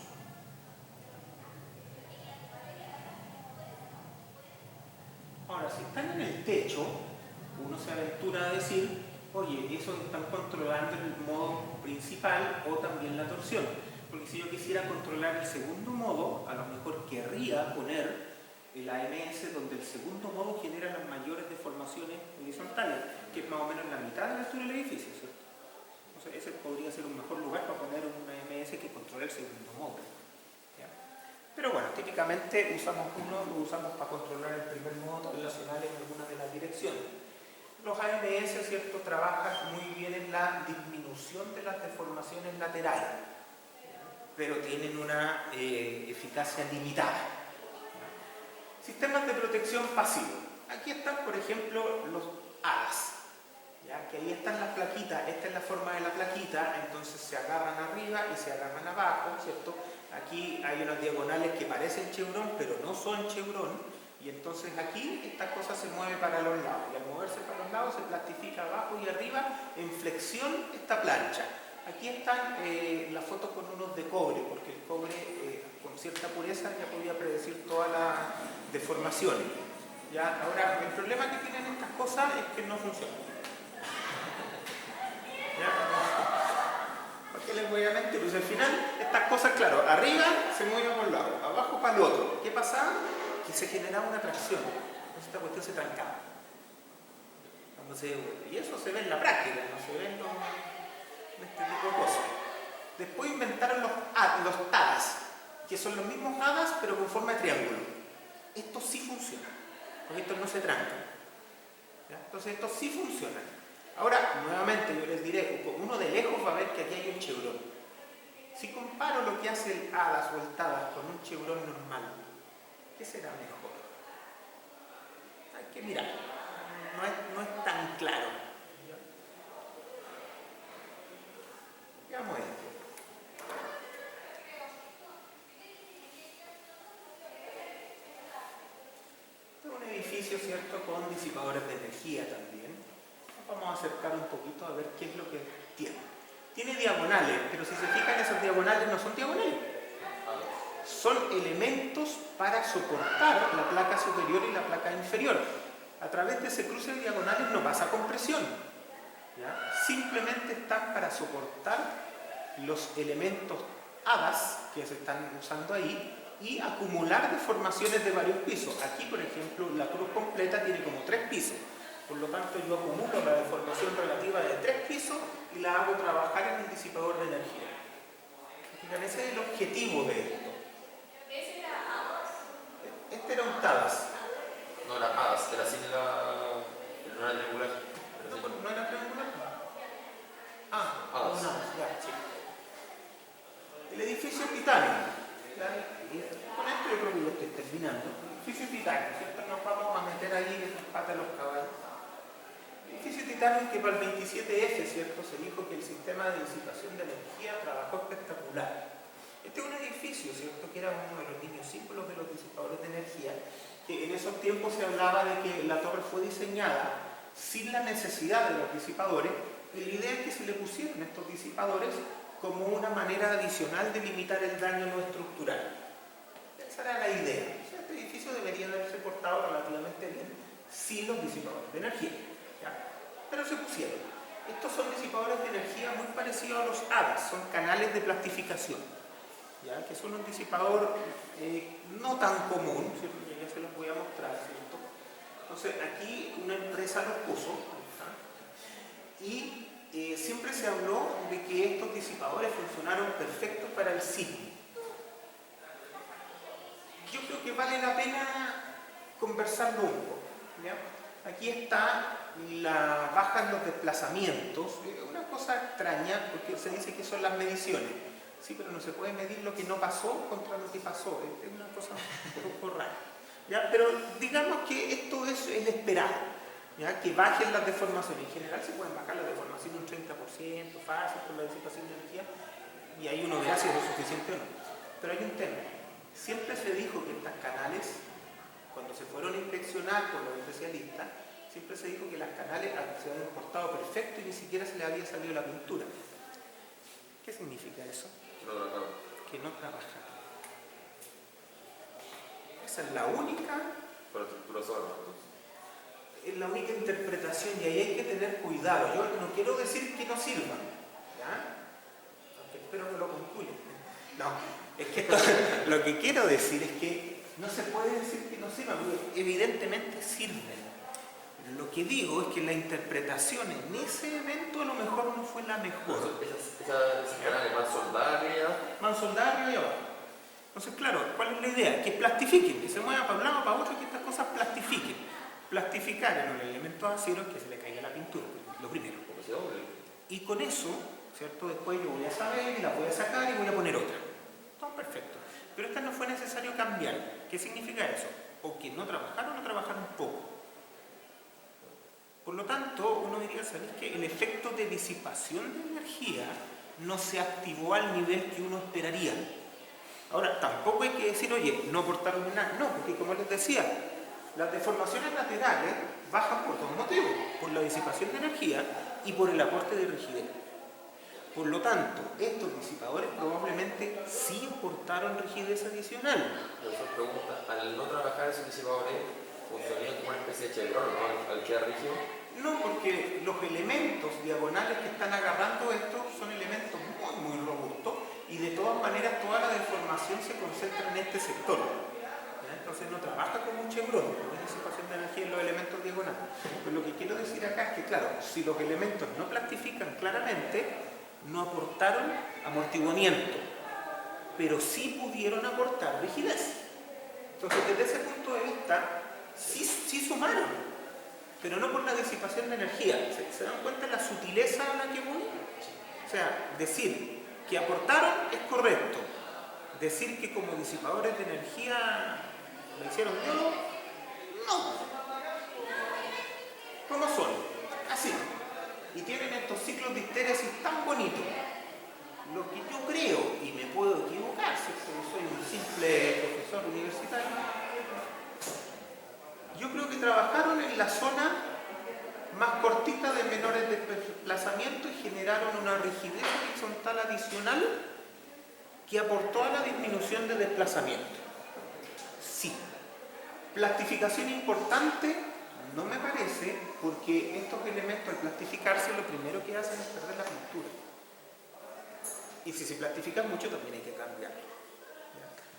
Ahora, si están en el techo, uno se aventura a decir, oye, esos están controlando el modo principal o también la torsión. Porque si yo quisiera controlar el segundo modo, a lo mejor querría poner el AMS donde el segundo modo genera las mayores deformaciones horizontales, que es más o menos la mitad de la altura del edificio, ¿cierto? Entonces ese podría ser un mejor lugar para poner un AMS que controle el segundo modo. ¿Ya? Pero bueno, típicamente usamos uno, lo usamos para controlar el primer modo relacional en alguna de las direcciones. Los AMS, ¿cierto?, trabajan muy bien en la disminución de las deformaciones laterales, pero tienen una eficacia limitada. Sistemas de protección pasivo. Aquí están, por ejemplo, los alas. ¿Ya? Que ahí están las plaquitas, esta es la forma de la plaquita, entonces se agarran arriba y se agarran abajo, ¿cierto? Aquí hay unas diagonales que parecen chevrón, pero no son chevrón, y entonces aquí esta cosa se mueve para los lados, y al moverse para los lados se plastifica abajo y arriba en flexión esta plancha. Aquí están las fotos con unos de cobre, porque el cobre con cierta pureza ya podía predecir todas las deformaciones. ¿Ya? Ahora, el problema que tienen estas cosas es que no funcionan. ¿Ya? ¿Por qué les voy a mentir? Pues al final, estas cosas, claro, arriba se mueven por un lado, abajo para el otro. ¿Qué pasaba? Que se generaba una tracción. Entonces esta cuestión se trancaba. Y eso se ve en la práctica, no se ve en este tipo de cosas. Después inventaron los TADAS, que son los mismos HADAS pero con forma de triángulo. Estos sí funcionan, porque estos no se trancan. ¿Ya? Entonces estos sí funcionan. Ahora, nuevamente yo les diré, uno de lejos va a ver que aquí hay un chevrón. Si comparo lo que hace el HADAS o el TADAS con un chevrón normal, ¿qué será mejor? Hay que mirar, no es tan claro. Veamos esto. Este es un edificio, ¿cierto?, con disipadores de energía también. Nos vamos a acercar un poquito a ver qué es lo que tiene. Tiene diagonales, pero si se fijan, esas diagonales no son diagonales. Son elementos para soportar la placa superior y la placa inferior. A través de ese cruce de diagonales no pasa compresión. ¿Ya? Simplemente están para soportar los elementos HADAS que se están usando ahí y acumular deformaciones de varios pisos. Aquí, por ejemplo, la cruz completa tiene como 3 pisos. Por lo tanto, yo acumulo la deformación relativa de 3 pisos y la hago trabajar en el disipador de energía. Ese es el objetivo de esto. ¿Ese era HADAS? Este era un TADAS. No, era HADAS, era sin la... no era triangular. ¿No era triangular? HADAS. No, ya, sí. El edificio titanio. Con esto yo creo que ya estoy terminando. El edificio titanio, ¿cierto? Nos vamos a meter ahí en las patas de los caballos. El edificio titanio que para el 27F, ¿cierto?, se dijo que el sistema de disipación de energía trabajó espectacular. Este es un edificio, ¿cierto?, que era uno de los niños símbolos de los disipadores de energía, que en esos tiempos se hablaba de que la torre fue diseñada sin la necesidad de los disipadores la idea es que se le pusieron estos disipadores como una manera adicional de limitar el daño no estructural. Esa era la idea. O sea, este edificio debería haberse portado relativamente bien sin los disipadores de energía, ¿ya? Pero se pusieron. Estos son disipadores de energía muy parecidos a los ADAS, son canales de plastificación, ¿ya? Que son un disipador no tan común, ¿cierto? Ya se los voy a mostrar, ¿cierto? Entonces aquí una empresa los puso, ¿está? Y siempre se habló de que estos disipadores funcionaron perfectos para el sismo. Yo creo que vale la pena conversarlo un poco, ¿ya? Aquí está la baja en los desplazamientos, una cosa extraña porque se dice que son las mediciones, sí, pero no se puede medir lo que no pasó contra lo que pasó, es una cosa un poco rara, ¿ya? Pero digamos que esto es el esperado, ¿ya? Que bajen las deformaciones. En general se pueden bajar las deformaciones un 30% fácil con la disipación de energía, y ahí uno verá si es lo suficiente o no. Pero hay un tema. Siempre se dijo que estas canales, cuando se fueron a inspeccionar por los especialistas, siempre se dijo que las canales se habían portado perfecto y ni siquiera se le había salido la pintura. ¿Qué significa eso? Que no trabajaron. Esa es la única... Es la única interpretación y ahí hay que tener cuidado. Yo no quiero decir que no sirvan, ¿ya? Aunque espero que lo concluyan. No, es que esto, lo que quiero decir es que no se puede decir que no sirvan, porque evidentemente sirven. Lo que digo es que la interpretación en ese evento a lo mejor no fue la mejor. Esas canales más soldadas Más soldadas arriba y abajo. Entonces, claro, ¿cuál es la idea? Que plastifiquen, que se muevan para un lado, para otro, que estas cosas plastifiquen. Plastificar en los elementos aceros que se le caiga la pintura, lo primero. Y con eso, ¿cierto? Después yo voy a saber y la voy a sacar y voy a poner otra. Todo perfecto. Pero esta no fue necesario cambiar. ¿Qué significa eso? O que no trabajaron o trabajaron poco. Por lo tanto, uno diría, ¿sabéis que el efecto de disipación de energía no se activó al nivel que uno esperaría? Ahora, tampoco hay que decir, oye, no aportaron nada. No, porque como les decía, las deformaciones laterales bajan por dos motivos, por la disipación de energía y por el aporte de rigidez. Por lo tanto, estos disipadores probablemente sí aportaron rigidez adicional. Profesor pregunta, al no trabajar esos disipadores, ¿funcionarían como una especie de chevron, ¿no? Al quedar rígido? No, porque los elementos diagonales que están agarrando esto son elementos muy robustos y de todas maneras toda la deformación se concentra en este sector. Entonces no trabaja como un chevron, no es disipación de energía en los elementos diagonales. Pero lo que quiero decir acá es que, claro, si los elementos no plastifican claramente, no aportaron amortiguamiento, pero sí pudieron aportar rigidez. Entonces, desde ese punto de vista, sí sumaron, pero no por la disipación de energía. ¿Se dan cuenta de la sutileza a la que voy? O sea, decir que aportaron es correcto. Decir que como disipadores de energía lo hicieron todo, no. ¿Cómo son? Así. Y tienen estos ciclos de histéresis tan bonitos. Lo que yo creo, y me puedo equivocar, si soy un simple profesor universitario, yo creo que trabajaron en la zona más cortita de menores desplazamientos y generaron una rigidez horizontal adicional que aportó a la disminución de desplazamiento. Sí. Plastificación importante. No me parece, porque estos elementos al plastificarse lo primero que hacen es perder la pintura. Y si se plastifican mucho también hay que cambiarlo.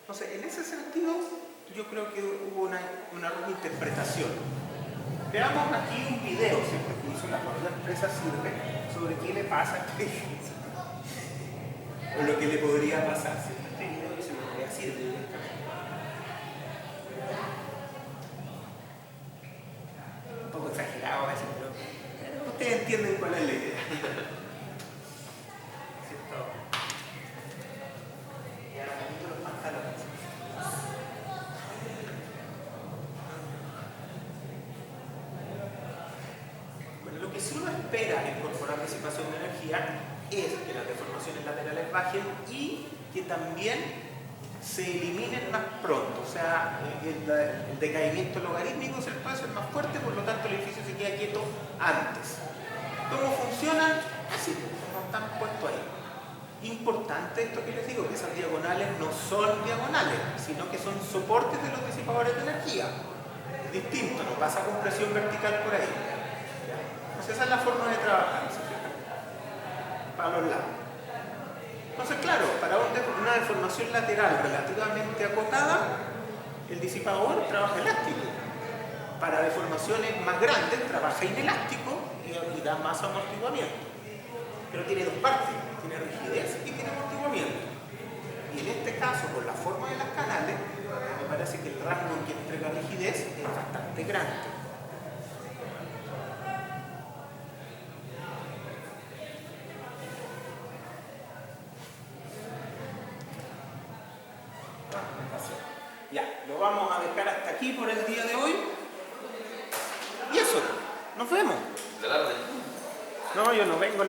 Entonces, en ese sentido, yo creo que hubo una error de interpretación. Veamos aquí un video, ¿cierto? Que hizo la empresa Sirve sobre qué le pasa a este edificio. O lo que le podría pasar, ¿cierto? Este video se lo voy a Sirve directamente. Un poco exagerado a veces, pero ustedes entienden cuál es la idea. ¿Cierto? Y ahora me quito los pantalones. Bueno, lo que sí uno espera al incorporar disipación de energía es que las deformaciones laterales bajen y que también se eliminen más pronto, o sea, el decaimiento logarítmico se puede hacer más fuerte, por lo tanto el edificio se queda quieto antes. ¿Cómo funcionan? Así, como están puestos ahí. Importante esto que les digo, que esas diagonales no son diagonales, sino que son soportes de los disipadores de energía. Distinto, no pasa compresión vertical por ahí. Entonces esa es la forma de trabajar, ¿se fijan? Para los lados. Entonces claro, para una deformación lateral relativamente acotada, el disipador trabaja elástico. Para deformaciones más grandes trabaja inelástico y da más amortiguamiento. Pero tiene dos partes, tiene rigidez y tiene amortiguamiento. Y en este caso, por la forma de las canales, me parece que el rango que entrega rigidez es bastante grande. Ya, lo vamos a dejar hasta aquí por el día de hoy. Y eso, nos vemos. De tarde. No, yo no vengo.